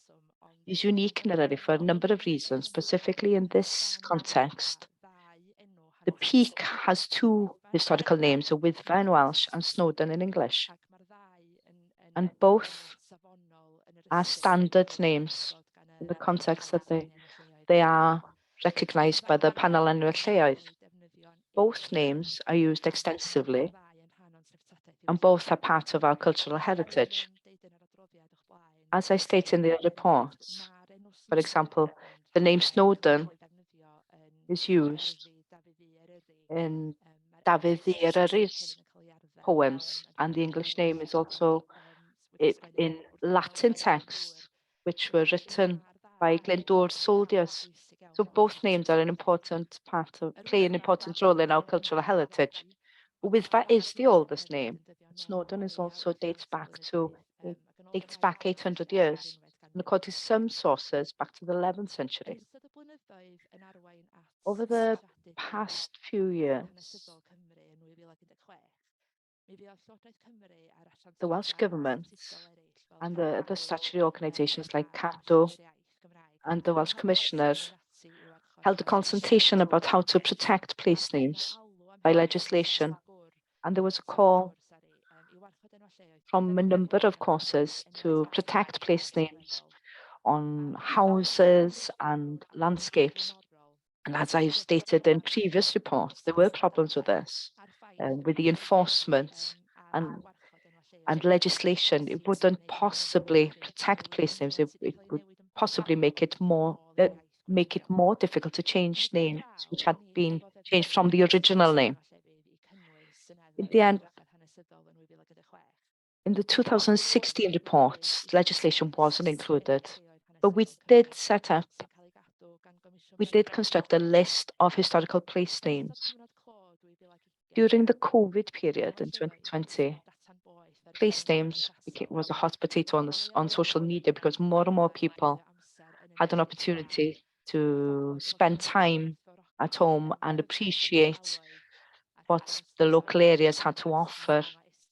is unique in Eryri for a number of reasons, specifically in this context. The peak has two historical names, a Wyddfa in Welsh and Snowdon in English, and both are standard names in the context that they are recognised by the Panel Enwau Lleoedd. Both names are used extensively, and both are part of our cultural heritage. As I state in the report, for example, the name Snowdon is used in Dafydd Eryri's poems, and the English name is also in Latin texts, which were written by Glyndŵr soldiers. So both names are an important play an important role in our cultural heritage. Wyddfa is the oldest name. Snowdon dates back 800 years, and according to some sources, back to the 11th century. Over the past few years, the Welsh Government and the statutory organisations like Cadw and the Welsh Commissioner held a consultation about how to protect place names by legislation, and there was a call from a number of causes to protect place names on houses and landscapes. And as I've stated in previous reports, there were problems with this, with the enforcement and legislation. It wouldn't possibly protect place names. It would possibly make it more difficult to change names which had been changed from the original name. In the end, in the 2016 report, legislation wasn't included, but we did construct a list of historical place names. During the COVID period in 2020, place names was a hot potato on social media because more and more people had an opportunity to spend time at home and appreciate what the local areas had to offer.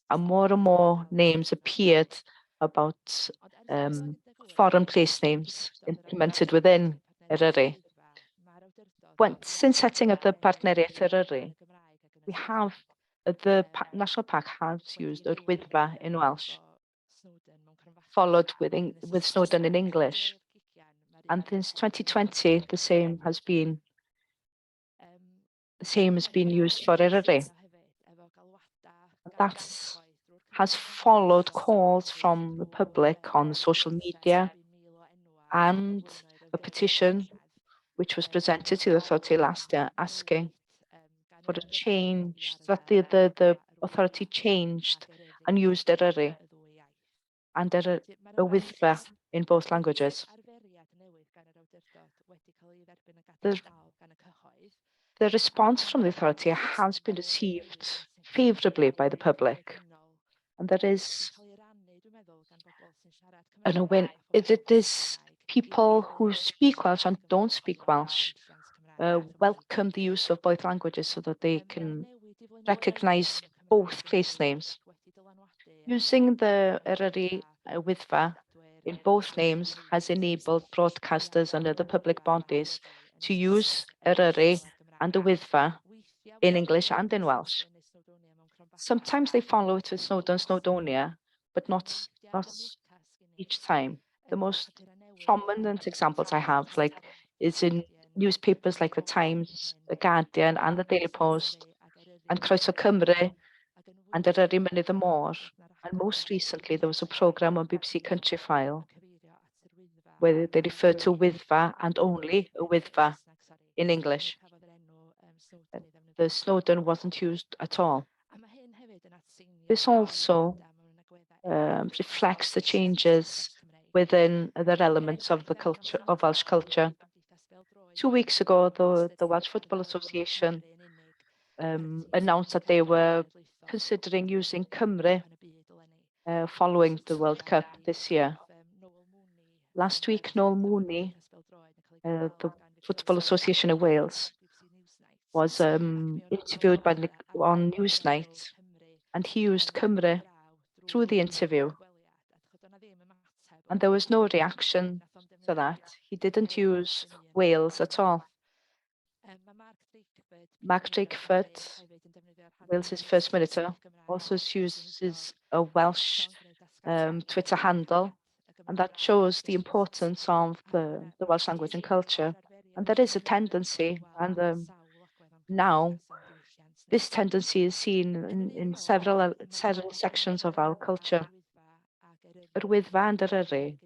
And more names appeared about foreign place names implemented within Eryri. Since setting up the Partneriaeth Eryri, we have the National Park has used Yr Wyddfa in Welsh, followed with Snowdon in English. And since 2020, the same has been used for Eryri. That has followed calls from the public on social media and a petition which was presented to the authority last year asking for a change, that the authority changed and used Eryri and a Wyddfa in both languages. The response from the authority has been received favourably by the public, and there is it is people who speak Welsh and don't speak Welsh welcome the use of both languages so that they can recognise both place names. Using the Eryri Wyddfa in both names has enabled broadcasters and other public bodies to use Eryri and the Wyddfa in English and in Welsh. Sometimes they follow it with Snowdon, Snowdonia, but not each time. The most prominent examples I have is in newspapers like the Times, the Guardian and the Daily Post, and Croeso Cymru and Eryri Mynydd y Môr. And most recently, there was a programme on BBC Countryfile where they refer to Wyddfa and only a Wyddfa in English. The Snowdon wasn't used at all. This also reflects the changes within other elements of the culture of Welsh culture. 2 weeks ago, the Welsh Football Association announced that they were considering using Cymru following the World Cup this year. Last week, Noel Mooney, the Football Association of Wales, was interviewed on Newsnight, and he used Cymru through the interview. And there was no reaction to that. He didn't use Wales at all. Mark Drakeford, Wales's First Minister, also uses a Welsh Twitter handle, and that shows the importance of the Welsh language and culture. And there is a tendency, and now this tendency is seen in several sections of our culture. Yr Wyddfa and Eryri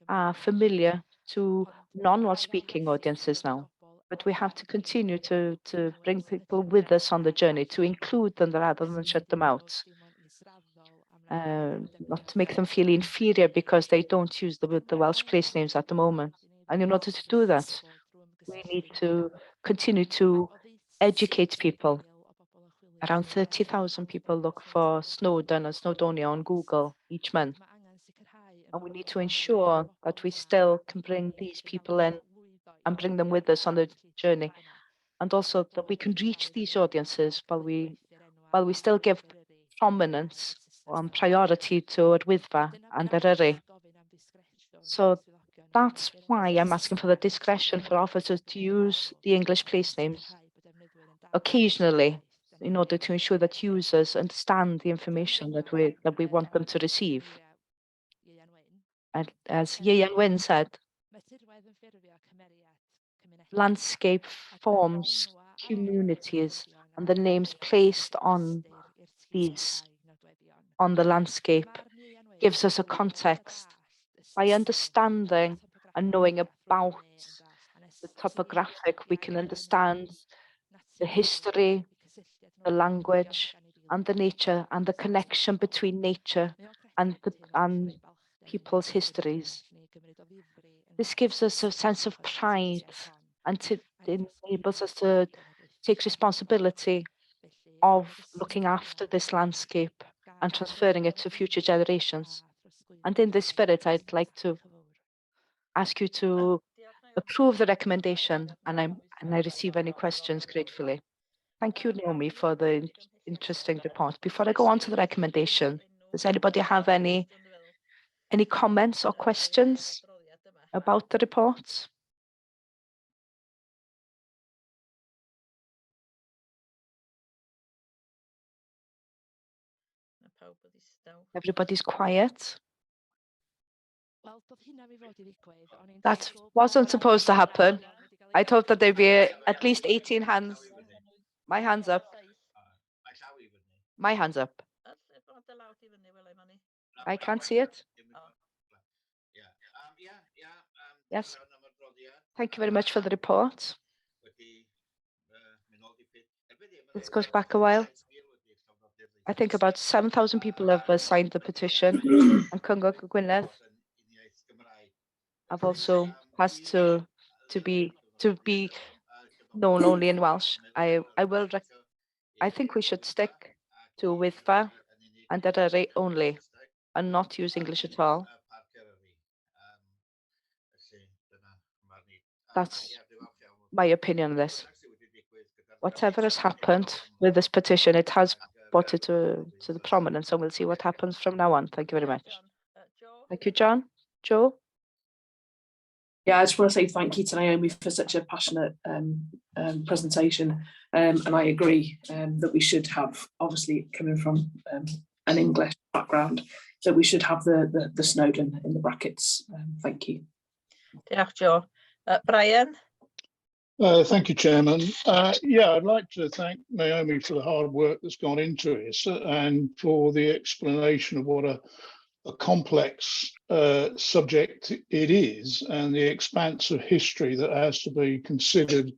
are familiar to non-Welsh speaking audiences now, but we have to continue to bring people with us on the journey, to include them rather than shut them out. Not to make them feel inferior because they don't use the Welsh place names at the moment. And in order to do that, we need to continue to educate people. Around 30,000 people look for Snowdon and Snowdonia on Google each month. And we need to ensure that we still can bring these people in and bring them with us on the journey. And also that we can reach these audiences while we still give prominence and priority to Wyddfa and Eryri. So that's why I'm asking for the discretion for officers to use the English place names occasionally in order to ensure that users understand the information that we want them to receive. And as Ieuan Wyn said, landscape forms communities, and the names placed on the landscape gives us a context. By understanding and knowing about the topographic, we can understand the history, the language, and the nature, and the connection between nature and people's histories. This gives us a sense of pride, and it enables us to take responsibility of looking after this landscape and transferring it to future generations. And in this spirit, I'd like to ask you to approve the recommendation, and I receive any questions gratefully. Thank you, Naomi, for the interesting report. Before I go on to the recommendation, does anybody have any comments or questions about the report? Everybody's quiet. That wasn't supposed to happen. I'd hoped that there'd be at least 18 hands. My hand's up. My hand's up. I can't see it. Yes. Thank you very much for the report. This goes back a while. I think about 7,000 people have signed the petition, and Cyngor Gwynedd have also asked to be known only in Welsh. I think we should stick to Wyddfa and Eryri only, and not use English at all. That's my opinion on this. Whatever has happened with this petition, it has brought it to the prominence, and we'll see what happens from now on. Thank you very much. Thank you, John. Joe? Yeah, I just want to say thank you to Naomi for such a passionate presentation, and I agree that we should have, obviously coming from an English background, that we should have the Snowdon in the brackets. Thank you. Diolch, Joe. Brian? Thank you, Chairman. Yeah, I'd like to thank Naomi for the hard work that's gone into this and for the explanation of what a complex subject it is and the expanse of history that has to be considered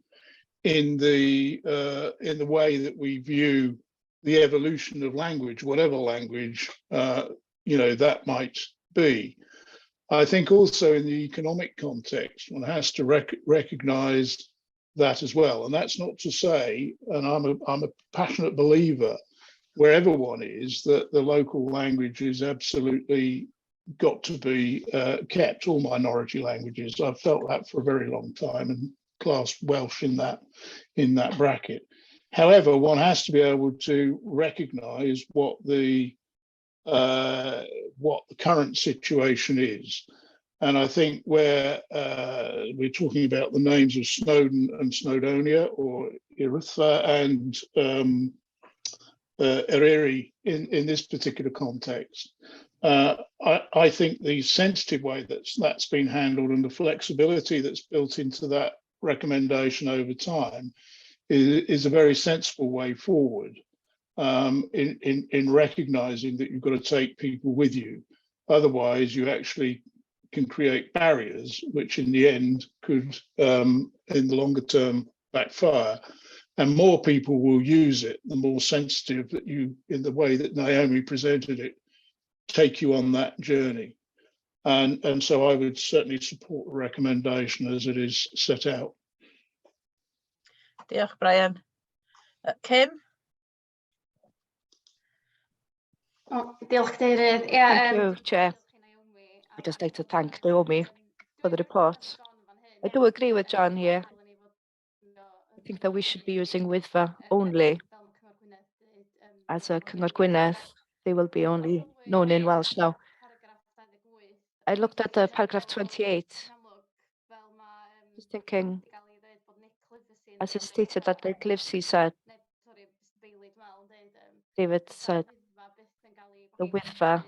in the way that we view the evolution of language, whatever language that might be. I think also in the economic context, one has to recognize that as well. And that's not to say, and I'm a passionate believer, wherever one is, that the local language is absolutely got to be kept, all minority languages. I've felt that for a very long time and classed Welsh in that bracket. However, one has to be able to recognize what the current situation is. And I think where we're talking about the names of Snowdon and Snowdonia, or Iritha and Eryri in this particular context, I think the sensitive way that's been handled and the flexibility that's built into that recommendation over time is a very sensible way forward in recognizing that you've got to take people with you. Otherwise, you actually can create barriers, which in the end could, in the longer term, backfire. And more people will use it, the more sensitive that you, in the way that Naomi presented it, take you on that journey. And so I would certainly support the recommendation as it is set out. Diolch, Brian. Kim? Diolch, Cadeirydd. Thank you, Chair. I'd just like to thank Naomi for the report. I do agree with John here. I think that we should be using Wyddfa only. As a Cyngor Gwynedd, they will be only known in Welsh now. I looked at the paragraph 28, just thinking, as it's stated that Nick Livesey said, David said, the Wyddfa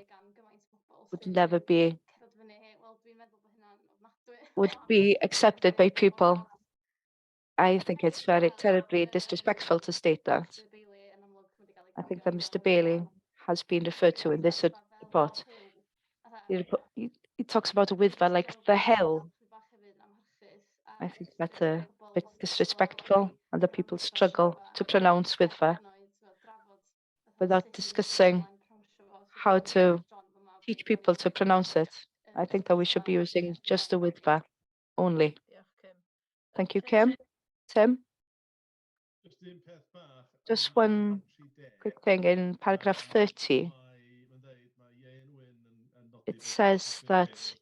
would be accepted by people. I think it's very terribly disrespectful to state that. I think that Mr. Bailey has been referred to in this report. He talks about a Wyddfa like the hell. I think that's a bit disrespectful, and the people struggle to pronounce Wyddfa without discussing how to teach people to pronounce it. I think that we should be using just the Wyddfa only. Thank you, Kim. Tim? Just one quick thing in paragraph 30. It says that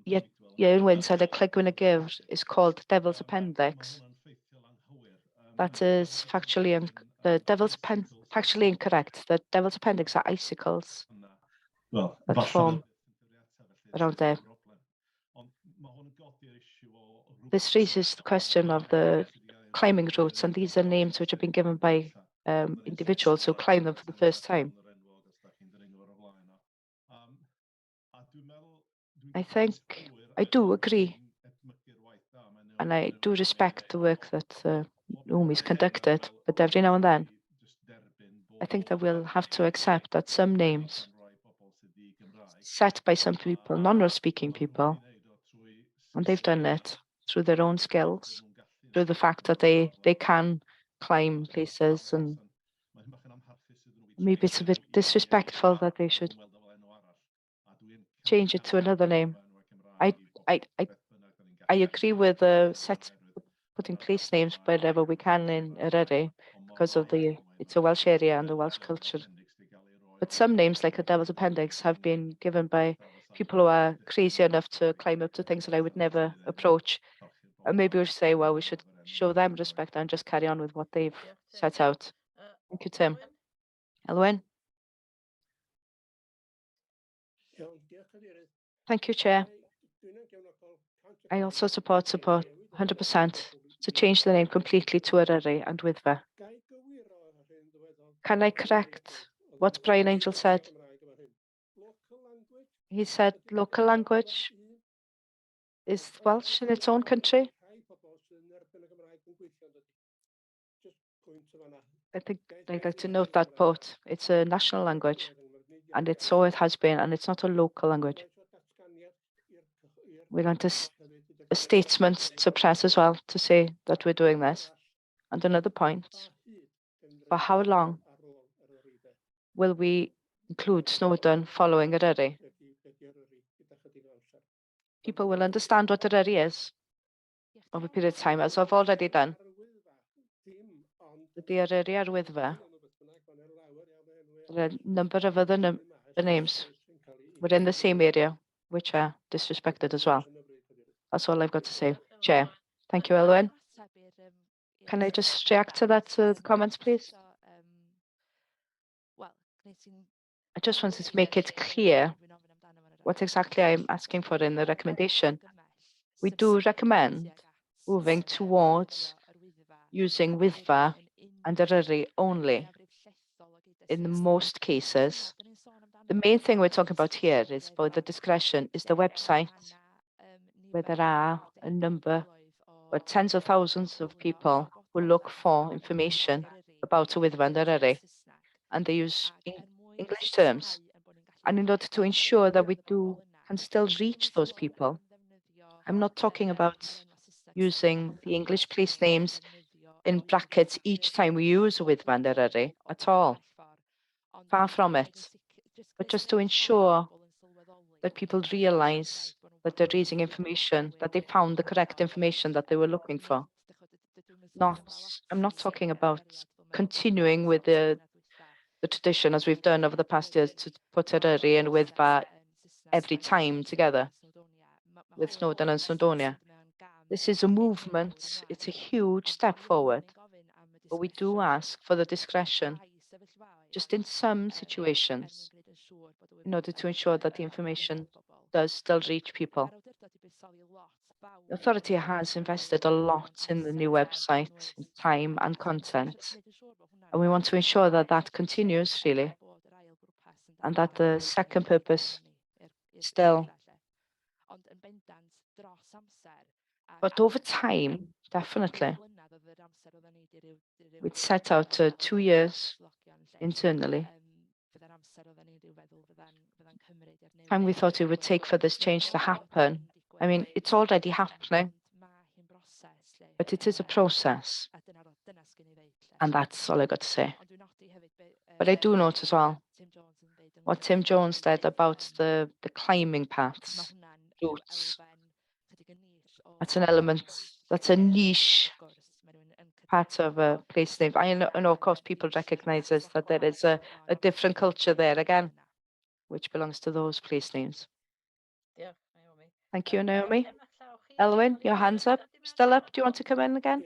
Ieuan said a Clegwyn y Gyfr is called Devil's Appendix. That is factually incorrect. The Devil's Appendix are icicles that form around there. This raises the question of the climbing routes, and these are names which have been given by individuals who climb them for the first time. I think I do agree, and I do respect the work that Naomi's conducted, but every now and then, I think that we'll have to accept that some names set by some people, non-speaking people, and they've done it through their own skills, through the fact that they can climb places, and maybe it's a bit disrespectful that they should change it to another name. I agree with putting place names wherever we can in Eryri because of it's a Welsh area and the Welsh culture. But some names, like the Devil's Appendix, have been given by people who are crazy enough to climb up to things that I would never approach. And maybe we should say, well, we should show them respect and just carry on with what they've set out. Thank you, Tim. Elwyn? Thank you, Chair. I also support 100% to change the name completely to Eryri and Wyddfa. Can I correct what Brian Angel said? He said local language is Welsh in its own country. I think I'd like to note that part. It's a national language, and it's so it has been, and it's not a local language. We want a statement to press as well to say that we're doing this. And another point, for how long will we include Snowdon following Eryri? People will understand what Eryri is over a period of time, as I've already done. The Eryri ar Wyddfa. There are a number of other names. We're in the same area, which are disrespected as well. That's all I've got to say. Chair. Thank you, Elwyn. Can I just react to that, the comments, please? I just wanted to make it clear what exactly I'm asking for in the recommendation. We do recommend moving towards using Wyddfa and Eryri only in most cases. The main thing we're talking about here is for the discretion is the website where there are a number or tens of thousands of people who look for information about Wyddfa and Eryri, and they use English terms. And in order to ensure that we can still reach those people, I'm not talking about using the English place names in brackets each time we use Wyddfa and Eryri at all. Far from it. But just to ensure that people realize that they're raising information, that they found the correct information that they were looking for. I'm not talking about continuing with the tradition as we've done over the past years to put Eryri and Wyddfa every time together with Snowdon and Snowdonia. This is a movement. It's a huge step forward. But we do ask for the discretion, just in some situations, in order to ensure that the information does still reach people. The authority has invested a lot in the new website, in time and content, and we want to ensure that that continues really, and that the second purpose is still. But over time, definitely, we'd set out 2 years internally. And we thought it would take for this change to happen. I mean, it's already happening, but it is a process. And that's all I got to say. But I do note as well what Tim Jones said about the climbing paths, routes. That's an element, that's a niche part of a place name. I know, of course, people recognize this, that there is a different culture there again, which belongs to those place names. Thank you, Naomi. Elwyn, your hand's up. Still up? Do you want to come in again?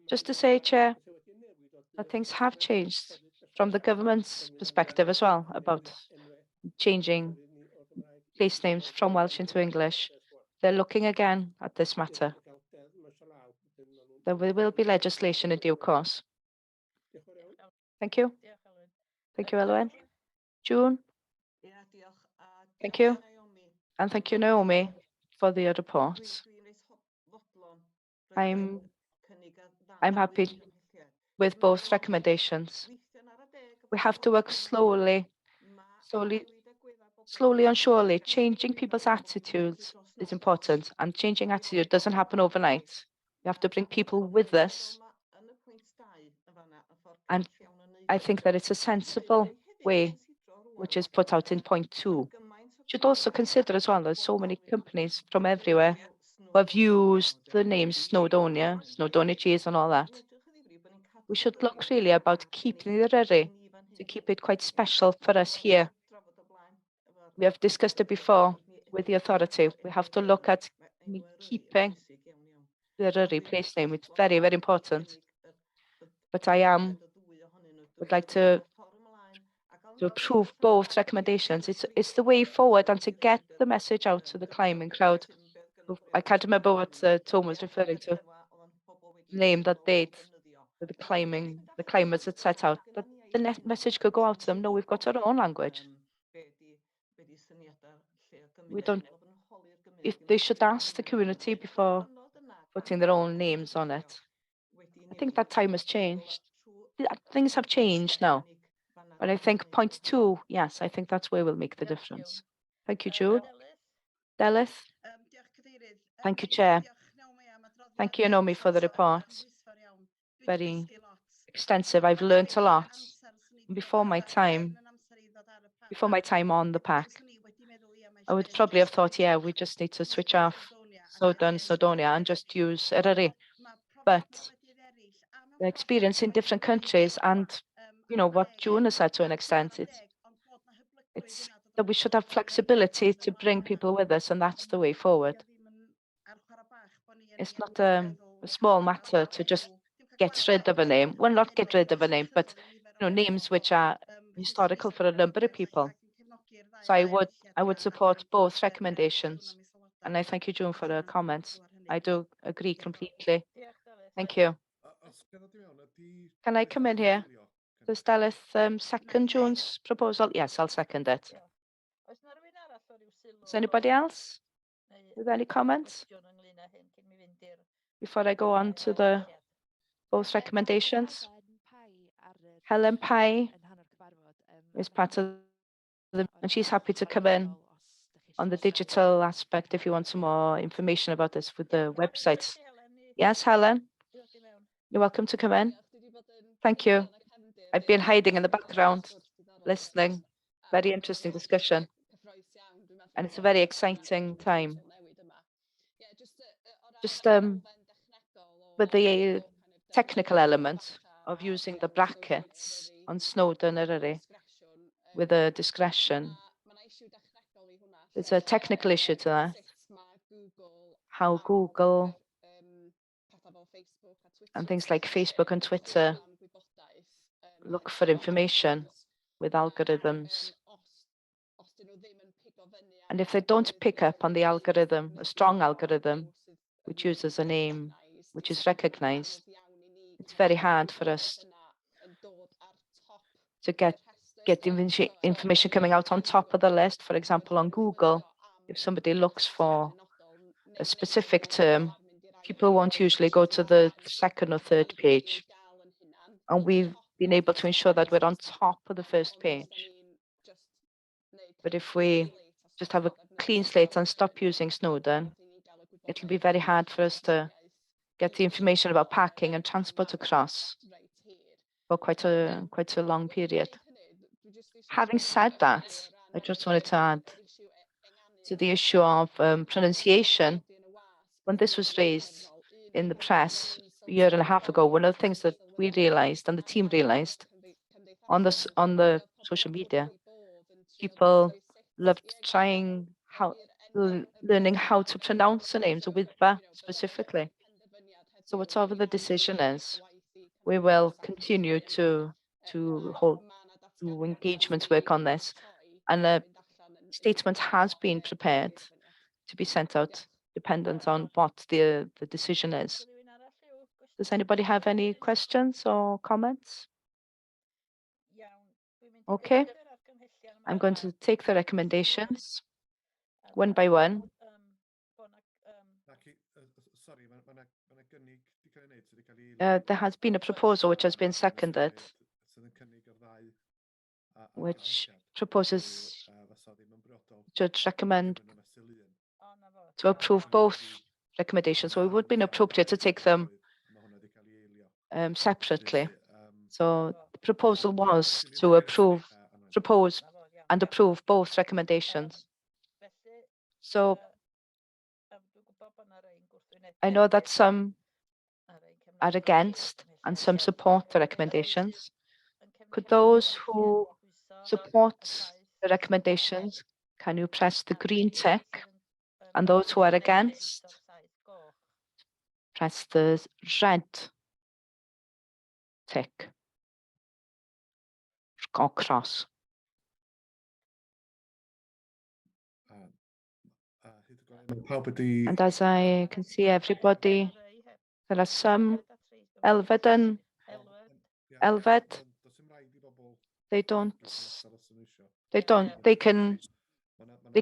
Just to say, Chair, that things have changed from the government's perspective as well about changing place names from Welsh into English. They're looking again at this matter. There will be legislation in due course. Thank you. Thank you, Elwyn. June? Thank you. And thank you, Naomi, for the reports. I'm happy with both recommendations. We have to work slowly and surely. Changing people's attitudes is important, and changing attitude doesn't happen overnight. We have to bring people with us. And I think that it's a sensible way, which is put out in point 2. Should also consider as well, there's so many companies from everywhere who have used the name Snowdonia cheese and all that. We should look really about keeping the Eryri, to keep it quite special for us here. We have discussed it before with the authority. We have to look at keeping the Eryri place name. It's very, very important. But I would like to approve both recommendations. It's the way forward and to get the message out to the climbing crowd. I can't remember what Tom was referring to. Name that date, the climbers had set out. But the message could go out to them. No, we've got our own language. We don't. If they should ask the community before putting their own names on it. I think that time has changed. Things have changed now. But I think point 2, yes, I think that's where we'll make the difference. Thank you, Jude. Delith. Thank you, Chair. Thank you, Naomi, for the report. Very extensive. I've learned a lot before my time on the PAC. I would probably have thought, yeah, we just need to switch off Snowdonia and just use Eryri. But the experience in different countries and, you know, what June has said to an extent, it's that we should have flexibility to bring people with us, and that's the way forward. It's not a small matter to just get rid of a name. Well, not get rid of a name, but names which are historical for a number of people. So I would support both recommendations. And I thank you, June, for the comments. I do agree completely. Thank you. Can I come in here? Does Delith second June's proposal? Yes, I'll second it. Is anybody else with any comments? Before I go on to the both recommendations. Helen Pye is part of the, and she's happy to come in on the digital aspect if you want some more information about this with the websites. Yes, Helen, you're welcome to come in. Thank you. I've been hiding in the background, listening. Very interesting discussion. And it's a very exciting time. Just with the technical element of using the brackets on Snowdon Eryri with a discretion. There's a technical issue to that. How Google and things like Facebook and Twitter look for information with algorithms. And if they don't pick up on the algorithm, a strong algorithm, which uses a name which is recognized, it's very hard for us to get the information coming out on top of the list. For example, on Google, if somebody looks for a specific term, people won't usually go to the second or third page. And we've been able to ensure that we're on top of the first page. But if we just have a clean slate and stop using Snowdon, it'll be very hard for us to get the information about parking and transport across for quite a long period. Having said that, I just wanted to add to the issue of pronunciation. When this was raised in the press a year and a half ago, one of the things that we realized and the team realized on the social media, people loved learning how to pronounce the names, Wyddfa specifically. So whatever the decision is, we will continue to engagement work on this. And a statement has been prepared to be sent out, dependent on what the decision is. Does anybody have any questions or comments? Okay. I'm going to take the recommendations one by one. There has been a proposal which has been seconded, which proposes to recommend to approve both recommendations. So it would be inappropriate to take them separately. So the proposal was to propose and approve both recommendations. So I know that some are against and some support the recommendations. Could those who support the recommendations, can you press the green tick? And those who are against, press the red tick or cross. And as I can see everybody, there are some Elfed, they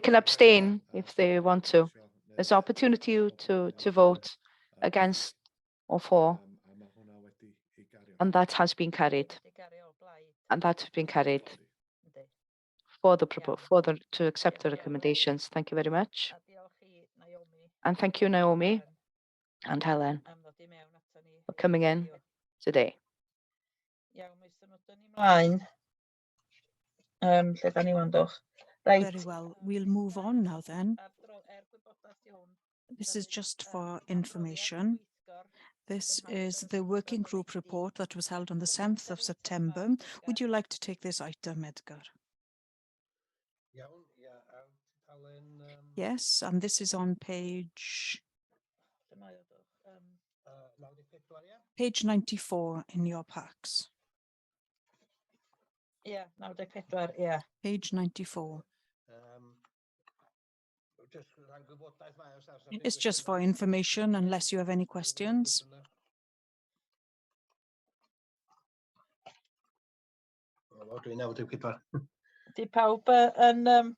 can abstain if they want to. There's opportunity to vote against or for. And that has been carried. Di gario o blaid. And that has been carried Yndi. for the to accept the recommendations. Thank you very much. A diolch i Naomi. And thank you, Naomi and Helen, Am ddod i mewn ato ni. for coming in today. Iawn, mi symudwn ni mlaen. Lle da ni wan doch? Very Reit. well, we'll move on now then. Gwybodaeth i hwn. This is just for information. This is the working group report that was held on the 7th of September. Would you like to take this item, Edgar? Yes, and this is on page 94 in your packs. Ie, 94, ie. Page 94. It's just for information, unless you have any questions. Di pawb yn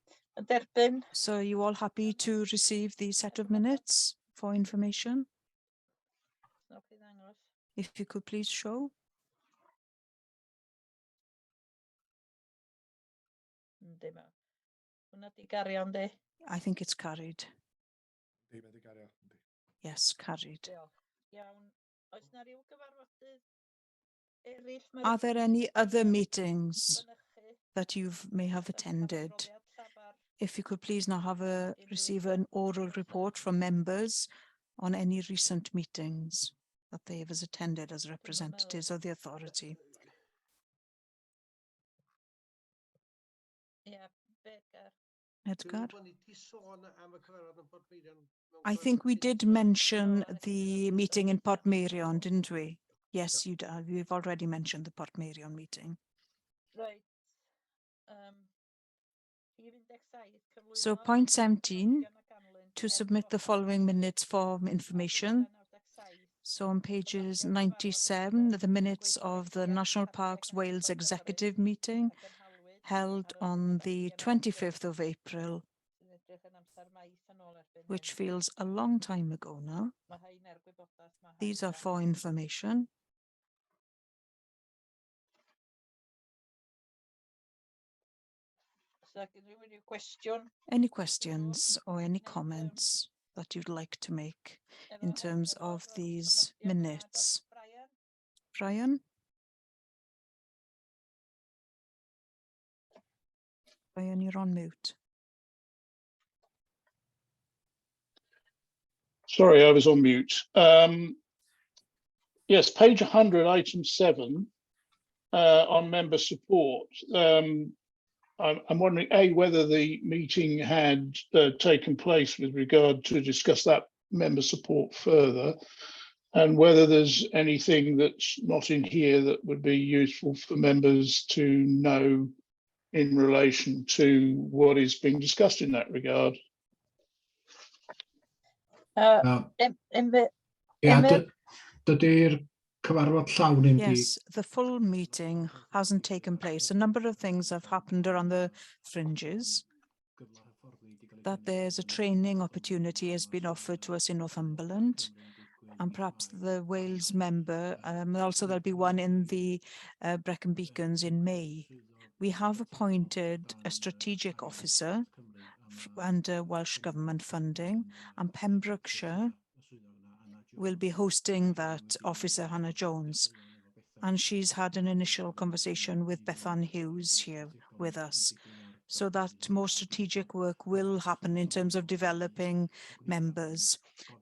derbyn? So are you all happy to receive the set of minutes for information? Newch chi ddangos? If you could please show. Yndi ma. Hwna di gario yndi? I think it's carried. Yes, carried. Diolch. Iawn. Oes na ryw gyfarfodydd eraill? ma' Are there any other meetings fynychu? that you may have attended? Adroddiad safar. If you could please now receive an oral report from members on any recent meetings that they have attended as representatives of the authority. Ie, Begar. Edgar? I think we did mention the meeting in Portmeirion, didn't we? Yes, we've already mentioned the Portmeirion meeting. Right. So point 17, to submit the following minutes for information. So on pages 97, the minutes of the National Parks Wales Executive Meeting held on the 25th of April, which feels a long time ago now. These are for information. Any questions or any comments that you'd like to make in terms of these minutes? Brian? Brian, you're on mute. Sorry, I was on mute. Yes, page 100, item 7, on member support. I'm wondering, A, whether the meeting had taken place with regard to discuss that member support further, and whether there's anything that's not in here that would be useful for members to know in relation to what is being discussed in that regard. Dydy'r cyfarfod llawn ddim di... Yes, the full meeting hasn't taken place. A number of things have happened around the fringes. That there's a training opportunity has been offered to us in Northumberland, and perhaps the Wales member, also there'll be one in the Brecon Beacons in May. We have appointed a strategic officer under Welsh Government funding, and Pembrokeshire will be hosting that officer, Hannah Jones. And she's had an initial conversation with Bethan Hughes here with us. So that more strategic work will happen in terms of developing members.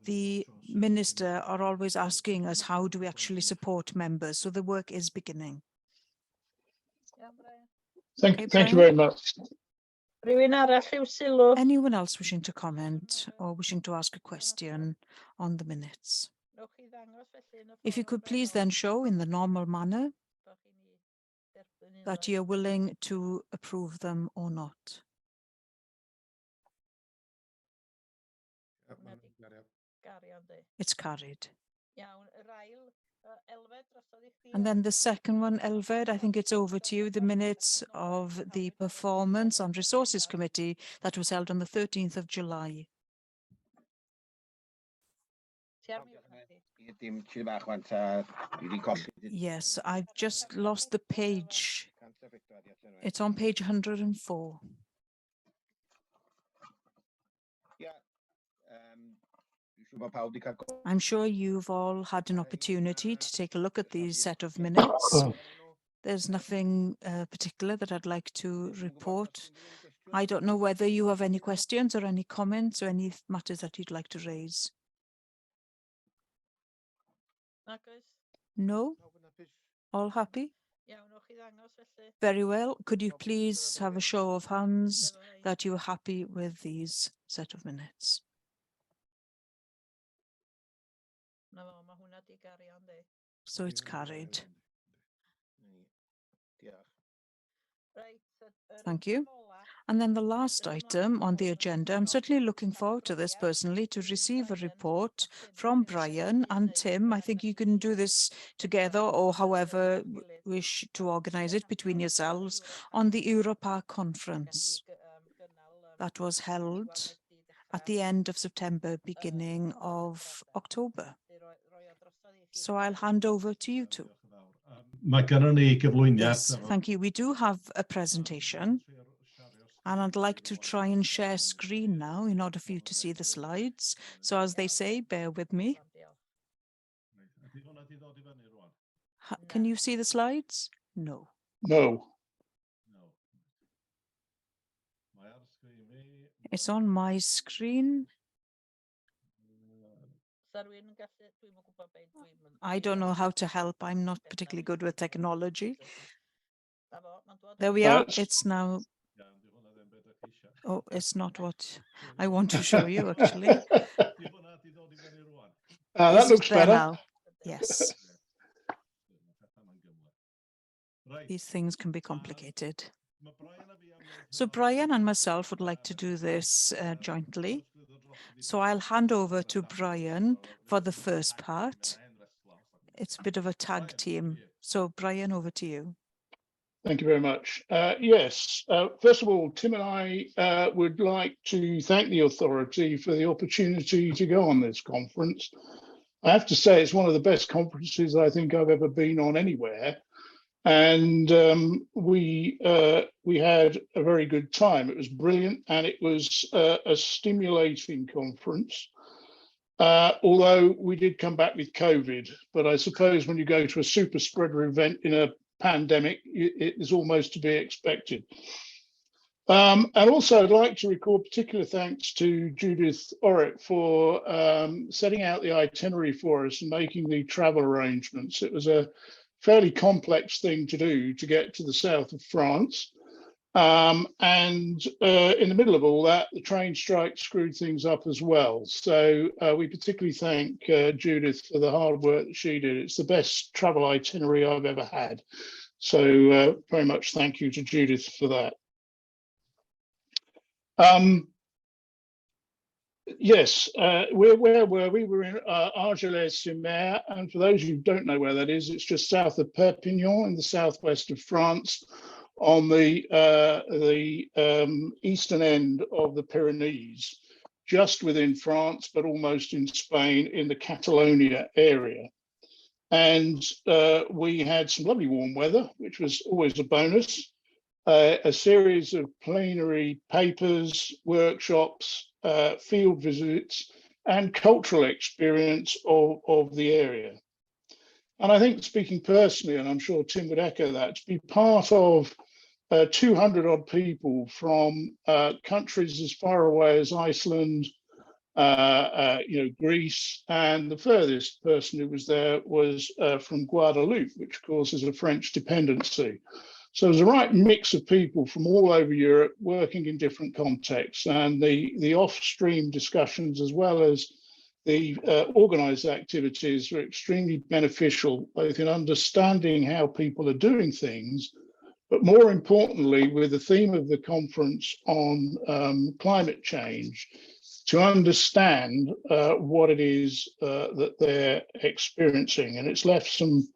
The minister are always asking us, how do we actually support members? So the work is beginning. Thank Okay, you very much. Anyone else wishing to comment or wishing to ask a question on the minutes? If you could please then show in the normal manner that you're willing to approve them or not. It's carried. And then the second one, Elfed, I think it's over to you, the minutes of the Performance and Resources Committee that was held on the 13th of July. Yes, I've just lost the page. It's on page 104. I'm sure you've all had an opportunity to take a look at these set of minutes. There's nothing particular that I'd like to report. I don't know whether you have any questions or any comments or any matters that you'd like to raise. No? All happy? Very well. Could you please have a show of hands that you're happy with these set of minutes? So it's carried. Thank you. And then the last item on the agenda, I'm certainly looking forward to this personally, to receive a report from Brian and Tim. I think you can do this together or however wish to organise it between yourselves on the Europark conference that was held at the end of September, beginning of October. So I'll hand over to you two. Yes, thank you. We do have a presentation. And I'd like to try and share screen now in order for you to see the slides. So as they say, bear with me. Can you see the slides? No. No. It's on my screen. I don't know how to help. I'm not particularly good with technology. There we are. It's now. Oh, it's not what I want to show you, actually. That looks better. Now? Yes. These things can be complicated. So Brian and myself would like to do this jointly. So I'll hand over to Brian for the first part. It's a bit of a tag team. So Brian, over to you. Thank you very much. Yes, first of all, Tim and I would like to thank the authority for the opportunity to go on this conference. I have to say it's one of the best conferences I think I've ever been on anywhere. And we had a very good time. It was brilliant and it was a stimulating conference. Although we did come back with COVID, but I suppose when you go to a super spreader event in a pandemic, it is almost to be expected. And also I'd like to record particular thanks to Judith Orrick for setting out the itinerary for us and making the travel arrangements. It was a fairly complex thing to do to get to the south of France. And in the middle of all that, the train strike screwed things up as well. So we particularly thank Judith for the hard work that she did. It's the best travel itinerary I've ever had. So very much thank you to Judith for that. Yes, where were we? We were in Argelès-sur-Mer, and for those who don't know where that is, it's just south of Perpignan in the southwest of France, on the eastern end of the Pyrenees, just within France, but almost in Spain, in the Catalonia area. And we had some lovely warm weather, which was always a bonus. A series of plenary papers, workshops, field visits, and cultural experience of the area. And I think, speaking personally, and I'm sure Tim would echo that, to be part of 200 odd people from countries as far away as Iceland, Greece, and the furthest person who was there was from Guadeloupe, which of course is a French dependency. So there's a right mix of people from all over Europe working in different contexts, and the off-stream discussions as well as the organised activities are extremely beneficial, both in understanding how people are doing things, but more importantly, with the theme of the conference on climate change, to understand what it is that they're experiencing. And it's left some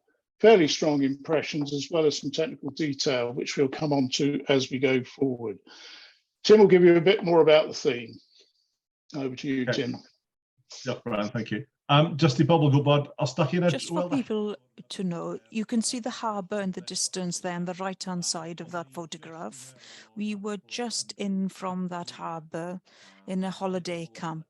fairly strong impressions as well as some technical detail, which we'll come on to as we go forward. Tim will give you a bit more about the theme. Over to you, Tim. Yeah, Brian, thank you. Just i bobl gwybod, os da chi'n Just for people to know, you can see the harbour in the distance there on the right-hand side of that photograph. We were just in from that harbour in a holiday camp.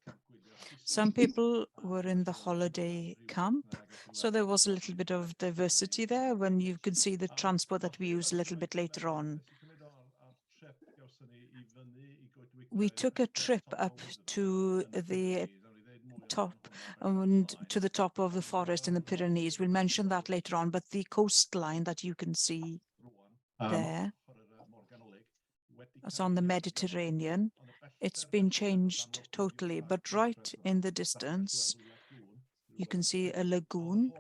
Some people were in the holiday camp, so there was a little bit of diversity there when you can see the transport that we use a little bit later on. We took a trip up to the top and to the top of the forest in the Pyrenees. We'll mention that later on, but the coastline that you can see there, it's on the Mediterranean. It's been changed totally, but right in the distance, you can see a lagoon,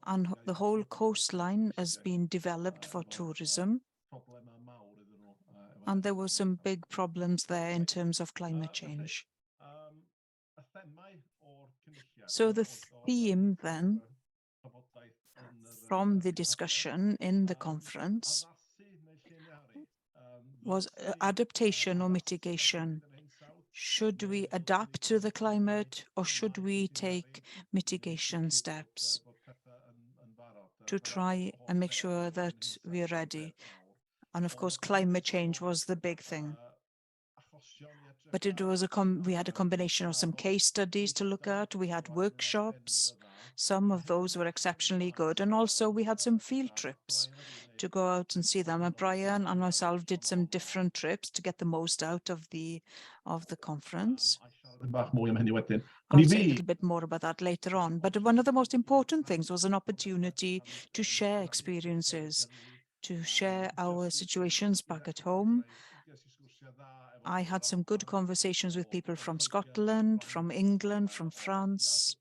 and the whole coastline has been developed for tourism. And there were some big problems there in terms of climate change. So the theme then from the discussion in the conference was adaptation or mitigation. Should we adapt to the climate, or should we take mitigation steps to try and make sure that we're ready? And of course, climate change was the big thing. But it was we had a combination of some case studies to look at. We had workshops. Some of those were exceptionally good. And also we had some field trips to go out and see them. And Brian and myself did some different trips to get the most out of the conference. I'll say a little bit more about that later on. But one of the most important things was an opportunity to share experiences, to share our situations back at home. I had some good conversations with people from Scotland, from England, from France,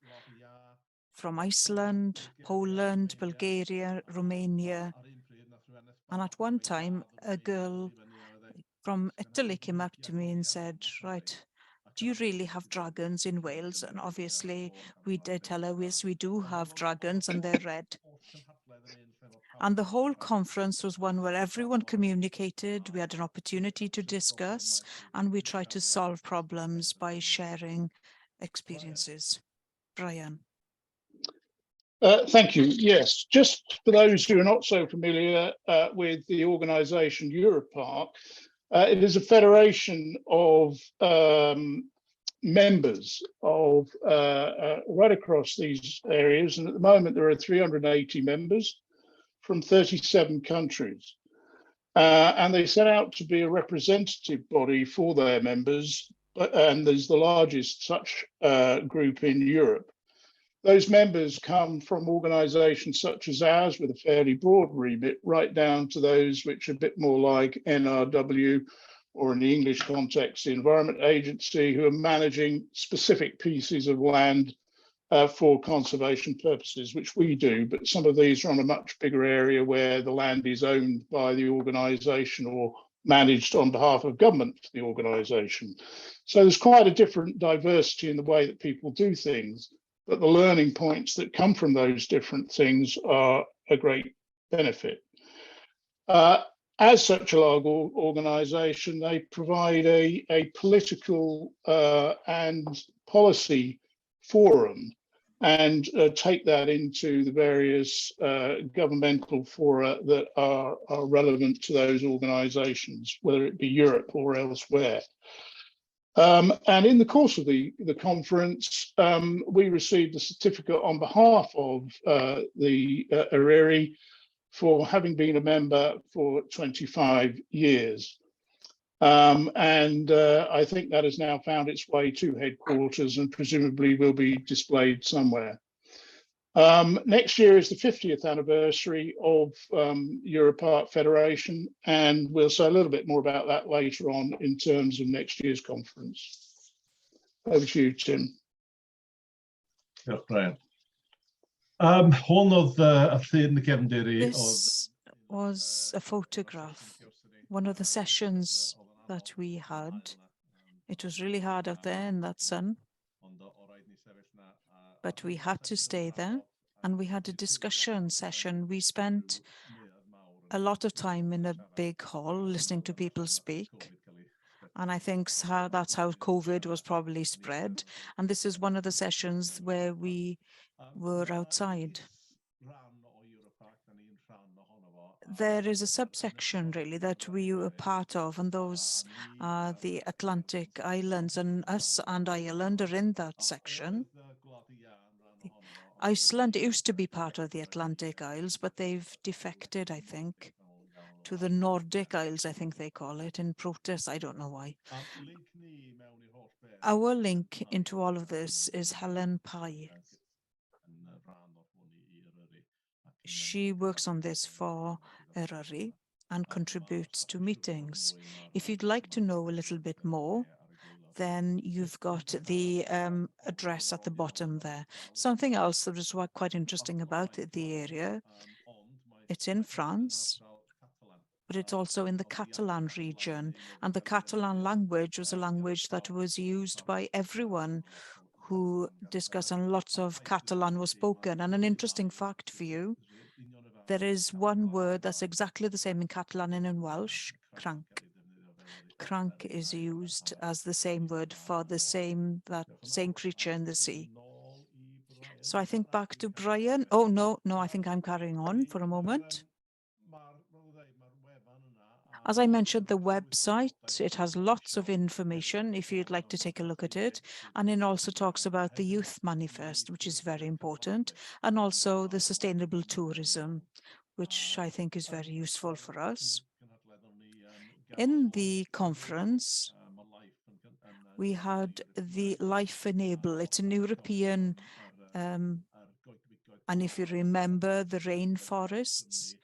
from Iceland, Poland, Bulgaria, Romania. And at one time, a girl from Italy came up to me and said, right, do you really have dragons in Wales? And obviously we did tell her, yes, we do have dragons and they're red. And the whole conference was one where everyone communicated, we had an opportunity to discuss, and we tried to solve problems by sharing experiences. Brian. Thank you. Yes, just for those who are not so familiar with the organisation Europark, it is a federation of members of right across these areas, and at the moment there are 380 members from 37 countries. And they set out to be a representative body for their members, and there's the largest such group in Europe. Those members come from organisations such as ours with a fairly broad remit, right down to those which are a bit more like NRW, or in the English context, the Environment Agency, who are managing specific pieces of land for conservation purposes, which we do, but some of these are on a much bigger area where the land is owned by the organisation or managed on behalf of government for the organisation. So there's quite a different diversity in the way that people do things, but the learning points that come from those different things are a great benefit. As such a large organisation, they provide a political and policy forum and take that into the various governmental fora that are relevant to those organisations, whether it be Europe or elsewhere. And in the course of the conference, we received a certificate on behalf of the ERIRI for having been a member for 25 years. And I think that has now found its way to headquarters and presumably will be displayed somewhere. Next year is the 50th anniversary of Europark Federation, and we'll say a little bit more about that later on in terms of next year's conference. Over to you, Tim. Yeah, Brian. Hwn oedd y llun gefndir i. This was a photograph, one of the sessions that we had. It was really hard out there in that sun, but we had to stay there and we had a discussion session. We spent a lot of time in a big hall listening to people speak, And I think that's how COVID was probably spread. And this is one of the sessions where we were outside. There is a subsection really that we were part of, and those are the Atlantic Islands, and us and Ireland are in that section. Iceland used to be part of the Atlantic Isles, but they've defected, I think, to the Nordic Isles, I think they call it, in protest. I don't know why. Our link into all of this is Helen Pye. She works on this for Eryri and contributes to meetings. If you'd like to know a little bit more, then you've got the address at the bottom there. Something else that was quite interesting about the area, it's in France, but it's also in the Catalan region. And the Catalan language was a language that was used by everyone who discussed, and lots of Catalan was spoken. And an interesting fact for you, there is one word that's exactly the same in Catalan and in Welsh, cranc. Cranc is used as the same word for that same creature in the sea. So I think back to Brian. Oh, no, I think I'm carrying on for a moment. As I mentioned, the website, it has lots of information if you'd like to take a look at it. And it also talks about the Youth Manifest, which is very important, and also the sustainable tourism, which I think is very useful for us. In the conference, we had the Life Enable. It's an European, and if you remember the rainforests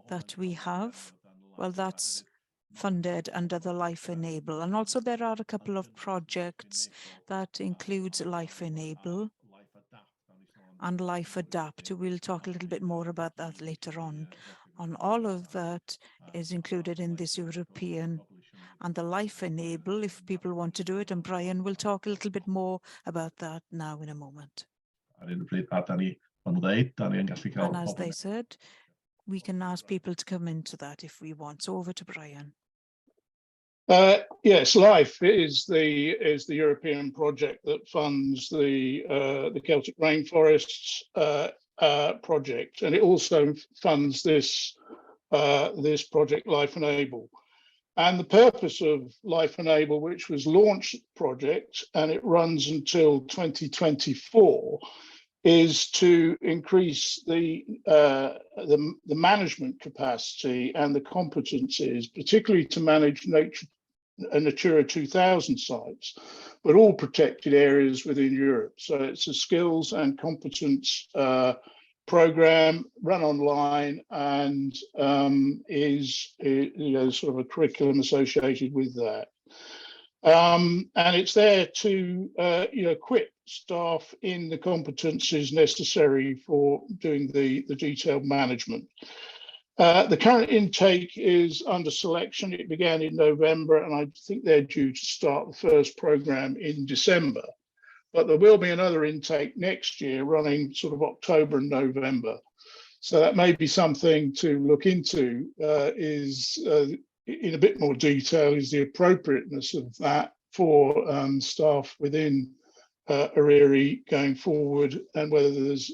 that we have, well, that's funded under the Life Enable. And also there are a couple of projects that includes Life Enable and Life Adapt. We'll talk a little bit more about that later on. And all of that is included in this European and the Life Enable, if people want to do it. And Brian will talk a little bit more about that now in a moment. And as they said, we can ask people to come into that if we want. So over to Brian. Yes, LIFE is the European project that funds the Celtic Rainforests project, and it also funds this project Life Enable. And the purpose of Life Enable, which was launched project and it runs until 2024, is to increase the management capacity and the competencies, particularly to manage Natura 2000 sites, but all protected areas within Europe. So it's a skills and competence program run online, and is sort of a curriculum associated with that. And it's there to equip staff in the competencies necessary for doing the detailed management. The current intake is under selection. It began in November, and I think they're due to start the first program in December. But there will be another intake next year running sort of October and November. So that may be something to look into, in a bit more detail, is the appropriateness of that for staff within Eryri going forward, and whether there's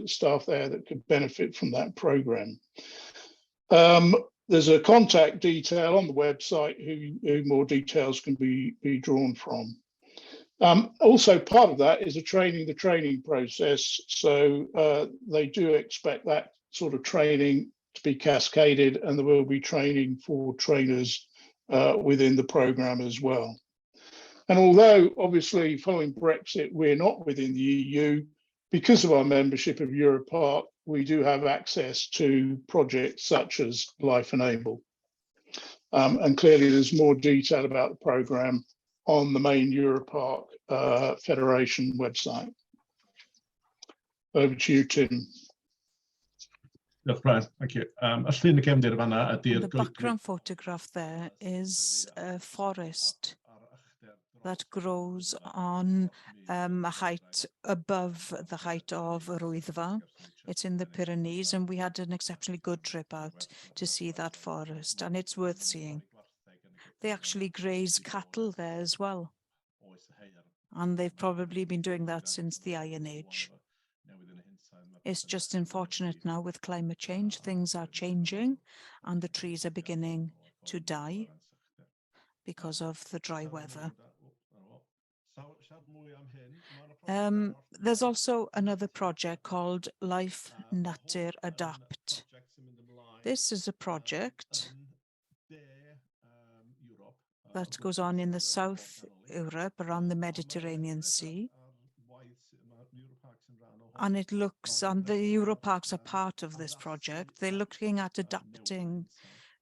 staff there that could benefit from that program. There's a contact detail on the website who more details can be drawn from. Also, part of that is the training process. So they do expect that sort of training to be cascaded, and there will be training for trainers within the program as well. And although obviously following Brexit, we're not within the EU, because of our membership of Europark, we do have access to projects such as Life Enable. And clearly there's more detail about the program on the main Europark Federation website. Over to you, Tim. That's right, thank you. The background photograph there is a forest that grows on a height above the height of Rwyddfa. It's in the Pyrenees, and we had an exceptionally good trip out to see that forest, and it's worth seeing. They actually graze cattle there as well. And they've probably been doing that since the Iron Age. It's just unfortunate now with climate change, things are changing and the trees are beginning to die because of the dry weather. There's also another project called Life Natur Adapt. This is a project that goes on in the South Europe around the Mediterranean Sea. And it looks, and the Europarks are part of this project. They're looking at adapting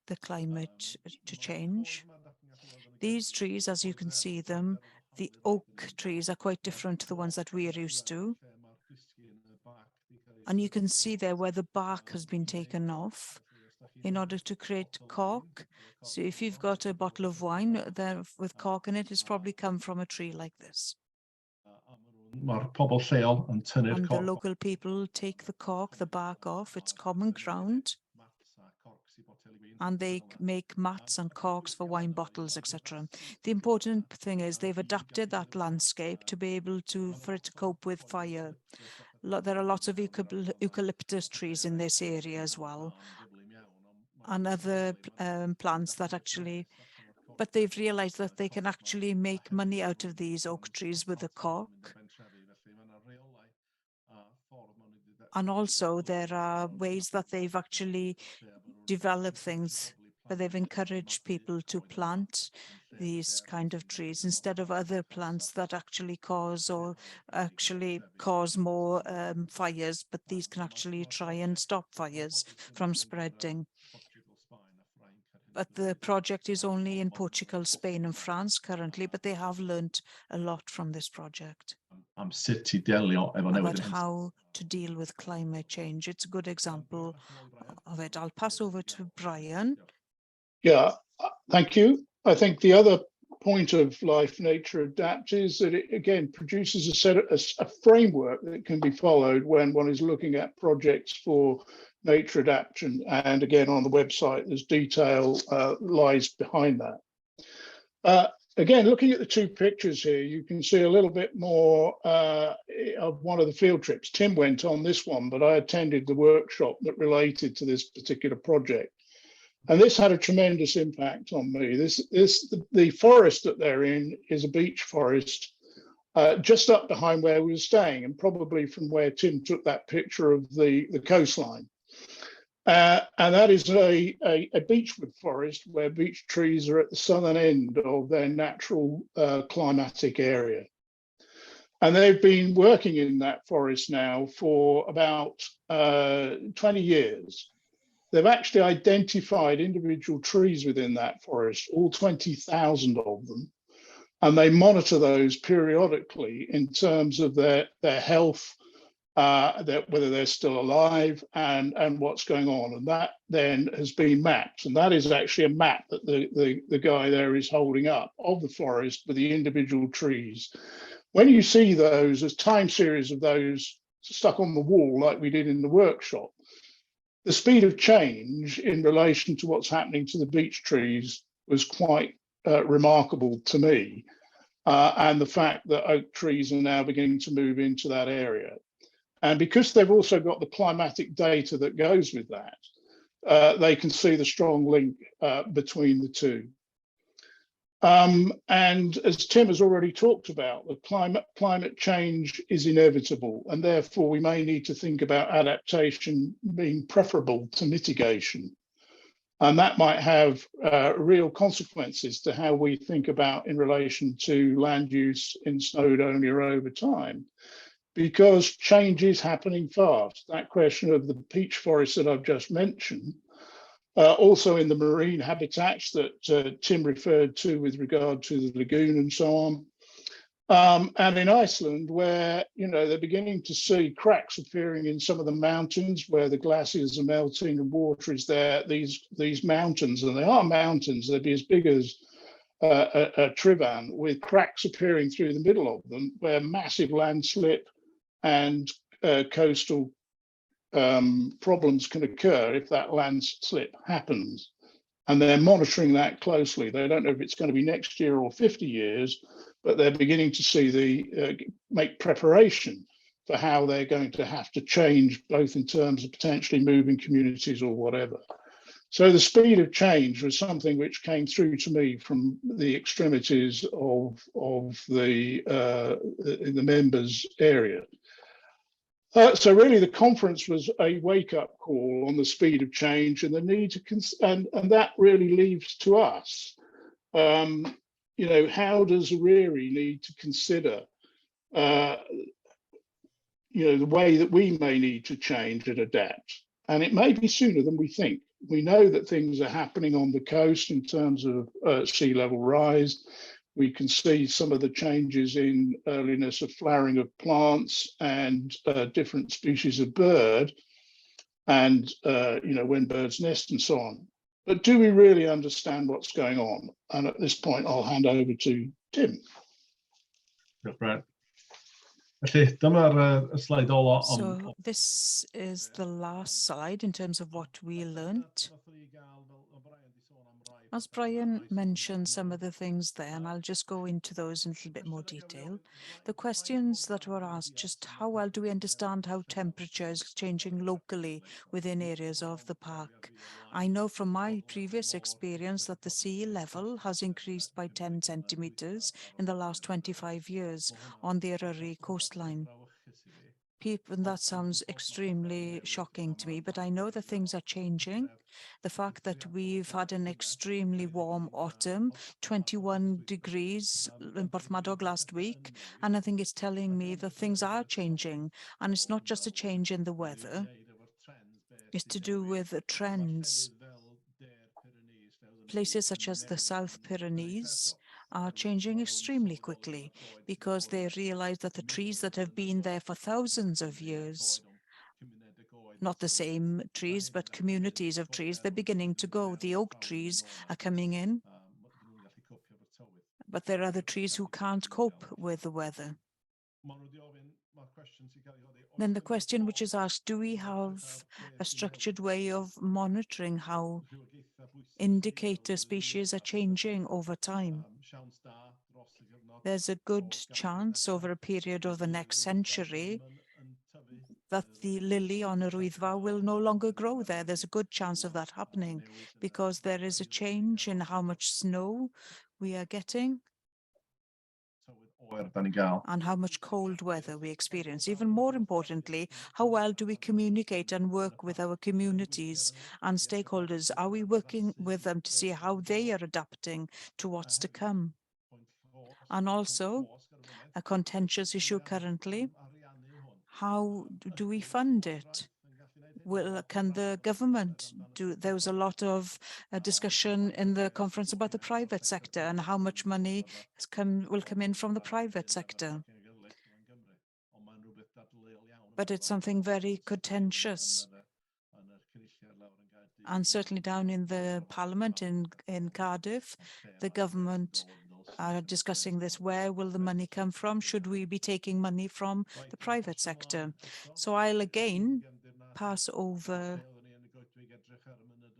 the climate to change. These trees, as you can see them, the oak trees are quite different to the ones that we are used to. And you can see there where the bark has been taken off in order to create cork. So if you've got a bottle of wine there with cork in it, it's probably come from a tree like this. Mae'r pobl lleol yn tynnu'r And the corff. local people take the cork, the bark off, it's common ground. And they make mats and corks for wine bottles, etc. The important thing is they've adapted that landscape to be able to, for it to cope with fire. There are lots of eucalyptus trees in this area as well. And other plants that actually, but they've realized that they can actually make money out of these oak trees with the cork. And also there are ways that they've actually developed things, but they've encouraged people to plant these kind of trees instead of other plants that actually cause more fires, but these can actually try and stop fires from spreading. But the project is only in Portugal, Spain and France currently, but they have learned a lot from this project about how to deal with climate change. It's a good example of it. I'll pass over to Brian. Yeah, thank you. I think the other point of Life Natur Adapt is that it again produces a framework that can be followed when one is looking at projects for nature adaptation. And again, on the website, there's detail lies behind that. Again, looking at the two pictures here, you can see a little bit more of one of the field trips. Tim went on this one, but I attended the workshop that related to this particular project. And this had a tremendous impact on me. The forest that they're in is a beech forest just up behind where we were staying, and probably from where Tim took that picture of the coastline. And that is a beechwood forest where beech trees are at the southern end of their natural climatic area. And they've been working in that forest now for about 20 years. They've actually identified individual trees within that forest, all 20,000 of them, and they monitor those periodically in terms of their health, whether they're still alive and what's going on. And that then has been mapped. And that is actually a map that the guy there is holding up of the forest with the individual trees. When you see those as time series of those stuck on the wall, like we did in the workshop, the speed of change in relation to what's happening to the beech trees was quite remarkable to me. And the fact that oak trees are now beginning to move into that area. And because they've also got the climatic data that goes with that, they can see the strong link between the two. And as Tim has already talked about, the climate change is inevitable, and therefore we may need to think about adaptation being preferable to mitigation. And that might have real consequences to how we think about in relation to land use in Snowdonia over time, because change is happening fast. That question of the beech forest that I've just mentioned, also in the marine habitats that Tim referred to with regard to the lagoon and so on. And in Iceland, where they're beginning to see cracks appearing in some of the mountains where the glaciers are melting and water is there, these mountains, and they are mountains, they'd be as big as a Trivan, with cracks appearing through the middle of them, where massive landslip and coastal problems can occur if that landslip happens. and they're monitoring that closely. They don't know if it's going to be next year or 50 years, but they're beginning to see make preparation for how they're going to have to change, both in terms of potentially moving communities or whatever. So the speed of change was something which came through to me from the extremities of the in the members' area. So really, the conference was a wake-up call on the speed of change and the need to, and that really leaves to us. You know, how does RERI need to consider, you know, the way that we may need to change and adapt? And it may be sooner than we think. We know that things are happening on the coast in terms of sea level rise. We can see some of the changes in earliness of flowering of plants and different species of bird, and you know, when birds nest and so on. But do we really understand what's going on? And at this point, I'll hand over to Tim. Right. Okay, slide all So this is the last slide in terms of what we learned. As Brian mentioned some of the things there, and I'll just go into those in a little bit more detail. The questions that were asked, just how well do we understand how temperature is changing locally within areas of the park? I know from my previous experience that the sea level has increased by 10 centimeters in the last 25 years on the Eryri coastline. And that sounds extremely shocking to me, but I know that things are changing. The fact that we've had an extremely warm autumn, 21 degrees in Porthmadog last week, and I think it's telling me that things are changing, and it's not just a change in the weather, it's to do with the trends. Places such as the South Pyrenees are changing extremely quickly because they realize that the trees that have been there for thousands of years, not the same trees, but communities of trees, they're beginning to go. The oak trees are coming in, but there are other trees who can't cope with the weather. Then the question which is asked, do we have a structured way of monitoring how indicator species are changing over time? There's a good chance over a period of the next century that the lily on Yr Wyddfa will no longer grow there. There's a good chance of that happening because there is a change in how much snow we are getting and how much cold weather we experience. Even more importantly, how well do we communicate and work with our communities and stakeholders? Are we working with them to see how they are adapting to what's to come? And also, a contentious issue currently, how do we fund it? Can the government do? There was a lot of discussion in the conference about the private sector and how much money will come in from the private sector. But it's something very contentious. And certainly down in the Parliament in Cardiff, the government are discussing this. Where will the money come from? Should we be taking money from the private sector? So I'll again pass over.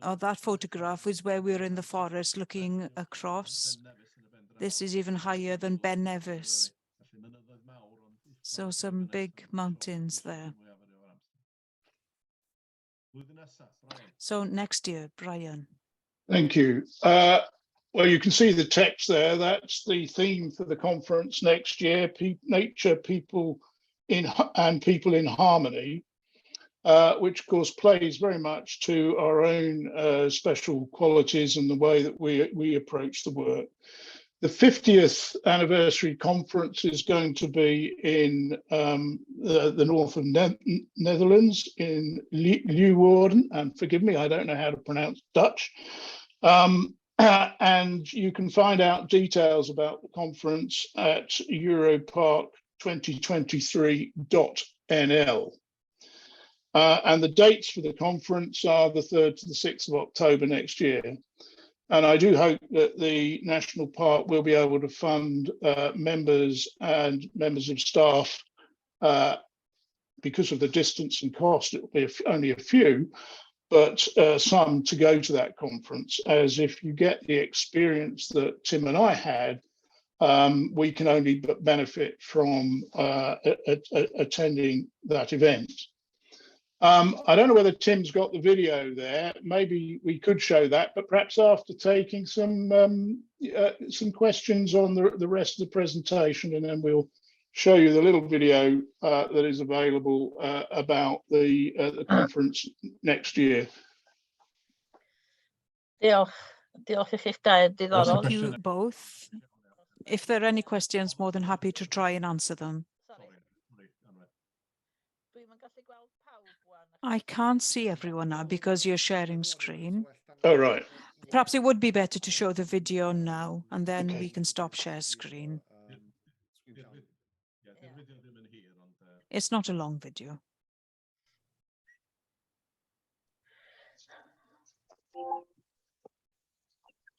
That photograph is where we're in the forest looking across. This is even higher than Ben Nevis. So some big mountains there. So next year, Brian. Thank you. Well, you can see the text there. That's the theme for the conference next year: nature, people in harmony, which of course plays very much to our own special qualities and the way that we approach the work. The 50th anniversary conference is going to be in the north of Netherlands, in Leeuwarden, and forgive me, I don't know how to pronounce Dutch. And you can find out details about the conference at europark2023.nl. And the dates for the conference are the 3rd to the 6th of October next year. And I do hope that the National Park will be able to fund members and members of staff, because of the distance and cost, it will be only a few, but some to go to that conference, as if you get the experience that Tim and I had, we can only but benefit from attending that event. I don't know whether Tim's got the video there. Maybe we could show that, but perhaps after taking some questions on the rest of the presentation, and then we'll show you the little video that is available about the conference next year. Diolch. Diolch i chi'ch gair diddorol. Thank you both. If there are any questions, more than happy to try and answer them. I can't see everyone now because you're sharing screen. Oh, right. Perhaps it would be better to show the video now, and then we can stop share screen. It's not a long video.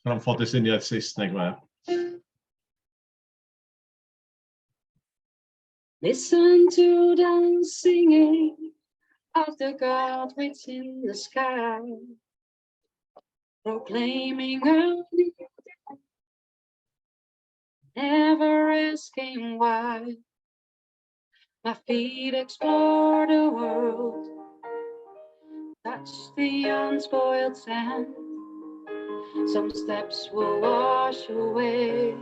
Yn anffodus uniaith Saesneg mae. Listen to them singing of the God within the sky, proclaiming our need, never asking why. My feet explore the world, touch the unspoiled sand. Some steps will wash away,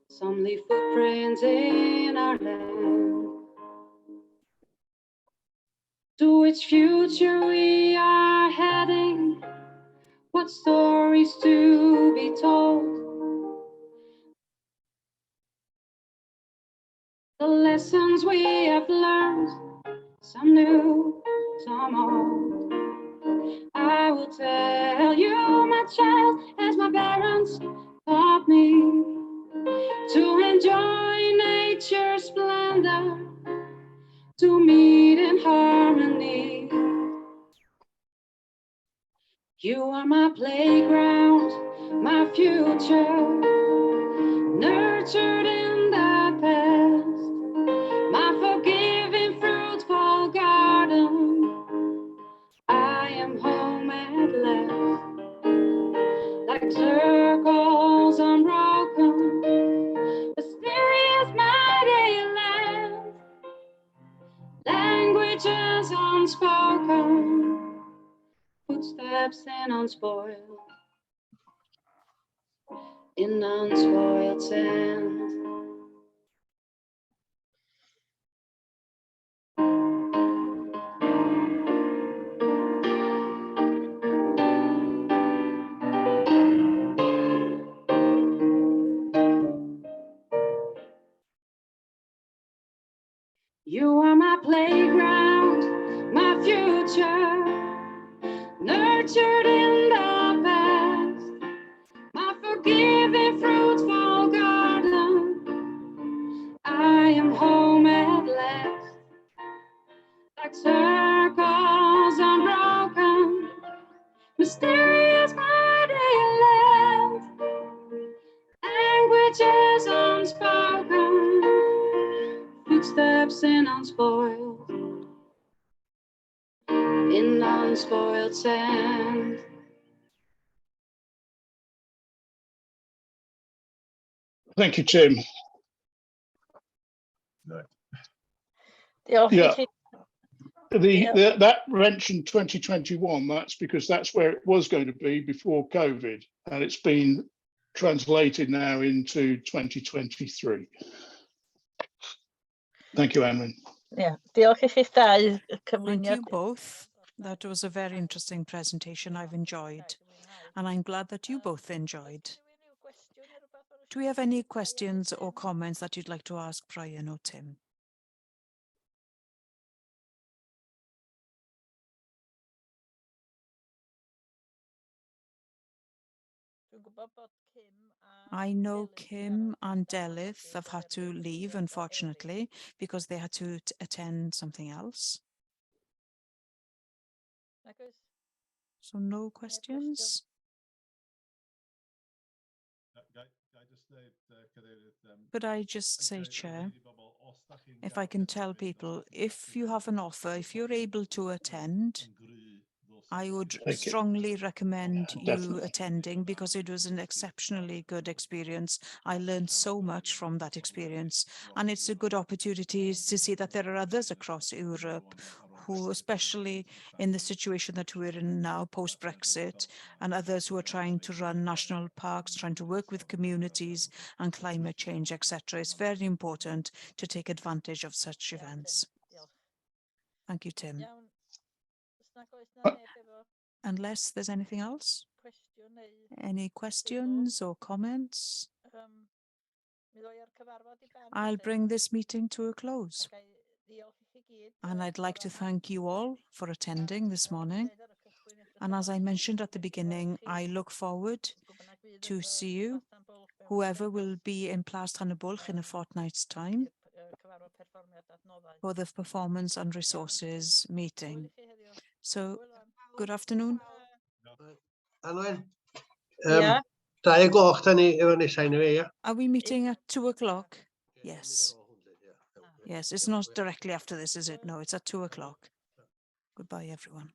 some leave footprints in our land. To which future we are heading, what stories to be told. The lessons we have learned, some new, some old. I will tell you, my child, as my parents taught me, to enjoy nature's splendor, to meet in harmony. You are my playground, my future, nurtured in the past, my forgiving, fruitful garden. I am home at last, like circles unbroken, mysterious mighty land, languages unspoken, footsteps in unspoiled sand. You are my playground, my future, nurtured in the past, my forgiving, fruitful garden. I am home at last, like circles unbroken, mysterious mighty land, languages unspoken, footsteps in unspoiled sand. Thank you, Tim. Diolch Yeah. i chi. That mentioned 2021, that's because that's where it was going to be before COVID, and it's been translated now into 2023. Thank you, Anwen. Yeah. Diolch i chi'ch dau y Thank cyflwyniad. you both. That was a very interesting presentation. I've enjoyed, and I'm glad that you both enjoyed. Do we have any questions or comments that you'd like to ask Brian or Tim? Dwi'n gwbod bod Kim a I know Delith Kim and Delith have had to leave, unfortunately, because they had to attend something else. Nag oes? So no questions? Could I just say, Chair, if I can tell people, if you have an offer, if you're able to attend, I would Thank you. strongly recommend you Definitely. attending because it was an exceptionally good experience. I learned so much from that experience, and it's a good opportunity to see that there are others across Europe who, especially in the situation that we're in now, post-Brexit, and others who are trying to run national parks, trying to work with communities and climate change, etc. It's very important to take advantage of such events. Thank you, Tim. Iawn. Os nag oes na neb efo Unless there's anything else? cwestiwn neu Any questions or comments? mi ddoi ar cyfarfod i ben. I'll felly, bring this meeting to a close. ac ai diolch i chi gyd, And I'd like to thank you all for attending this morning. deud ar y cychwyn, edrych And as I ymlaen mentioned at the i beginning, gweld chi, I look forward pwy bynnag fydd to yn see you, Plas Tan Bwlch mewn whoever bythefnos, will be in Plas Tan y Bwlch in a fortnight's time cyfarfod perfformiad adnoddau. for the Performance and Resources meeting. Hwyl i chi heddiw. So, Hwyl ŵan. good afternoon. Anwen, Yeah. 2:00 da ni efo nesau ni fe, ia? Are we meeting at 2 o'clock? Yes. Yes, it's not directly after this, is it? No, it's at 2 o'clock. Goodbye, everyone.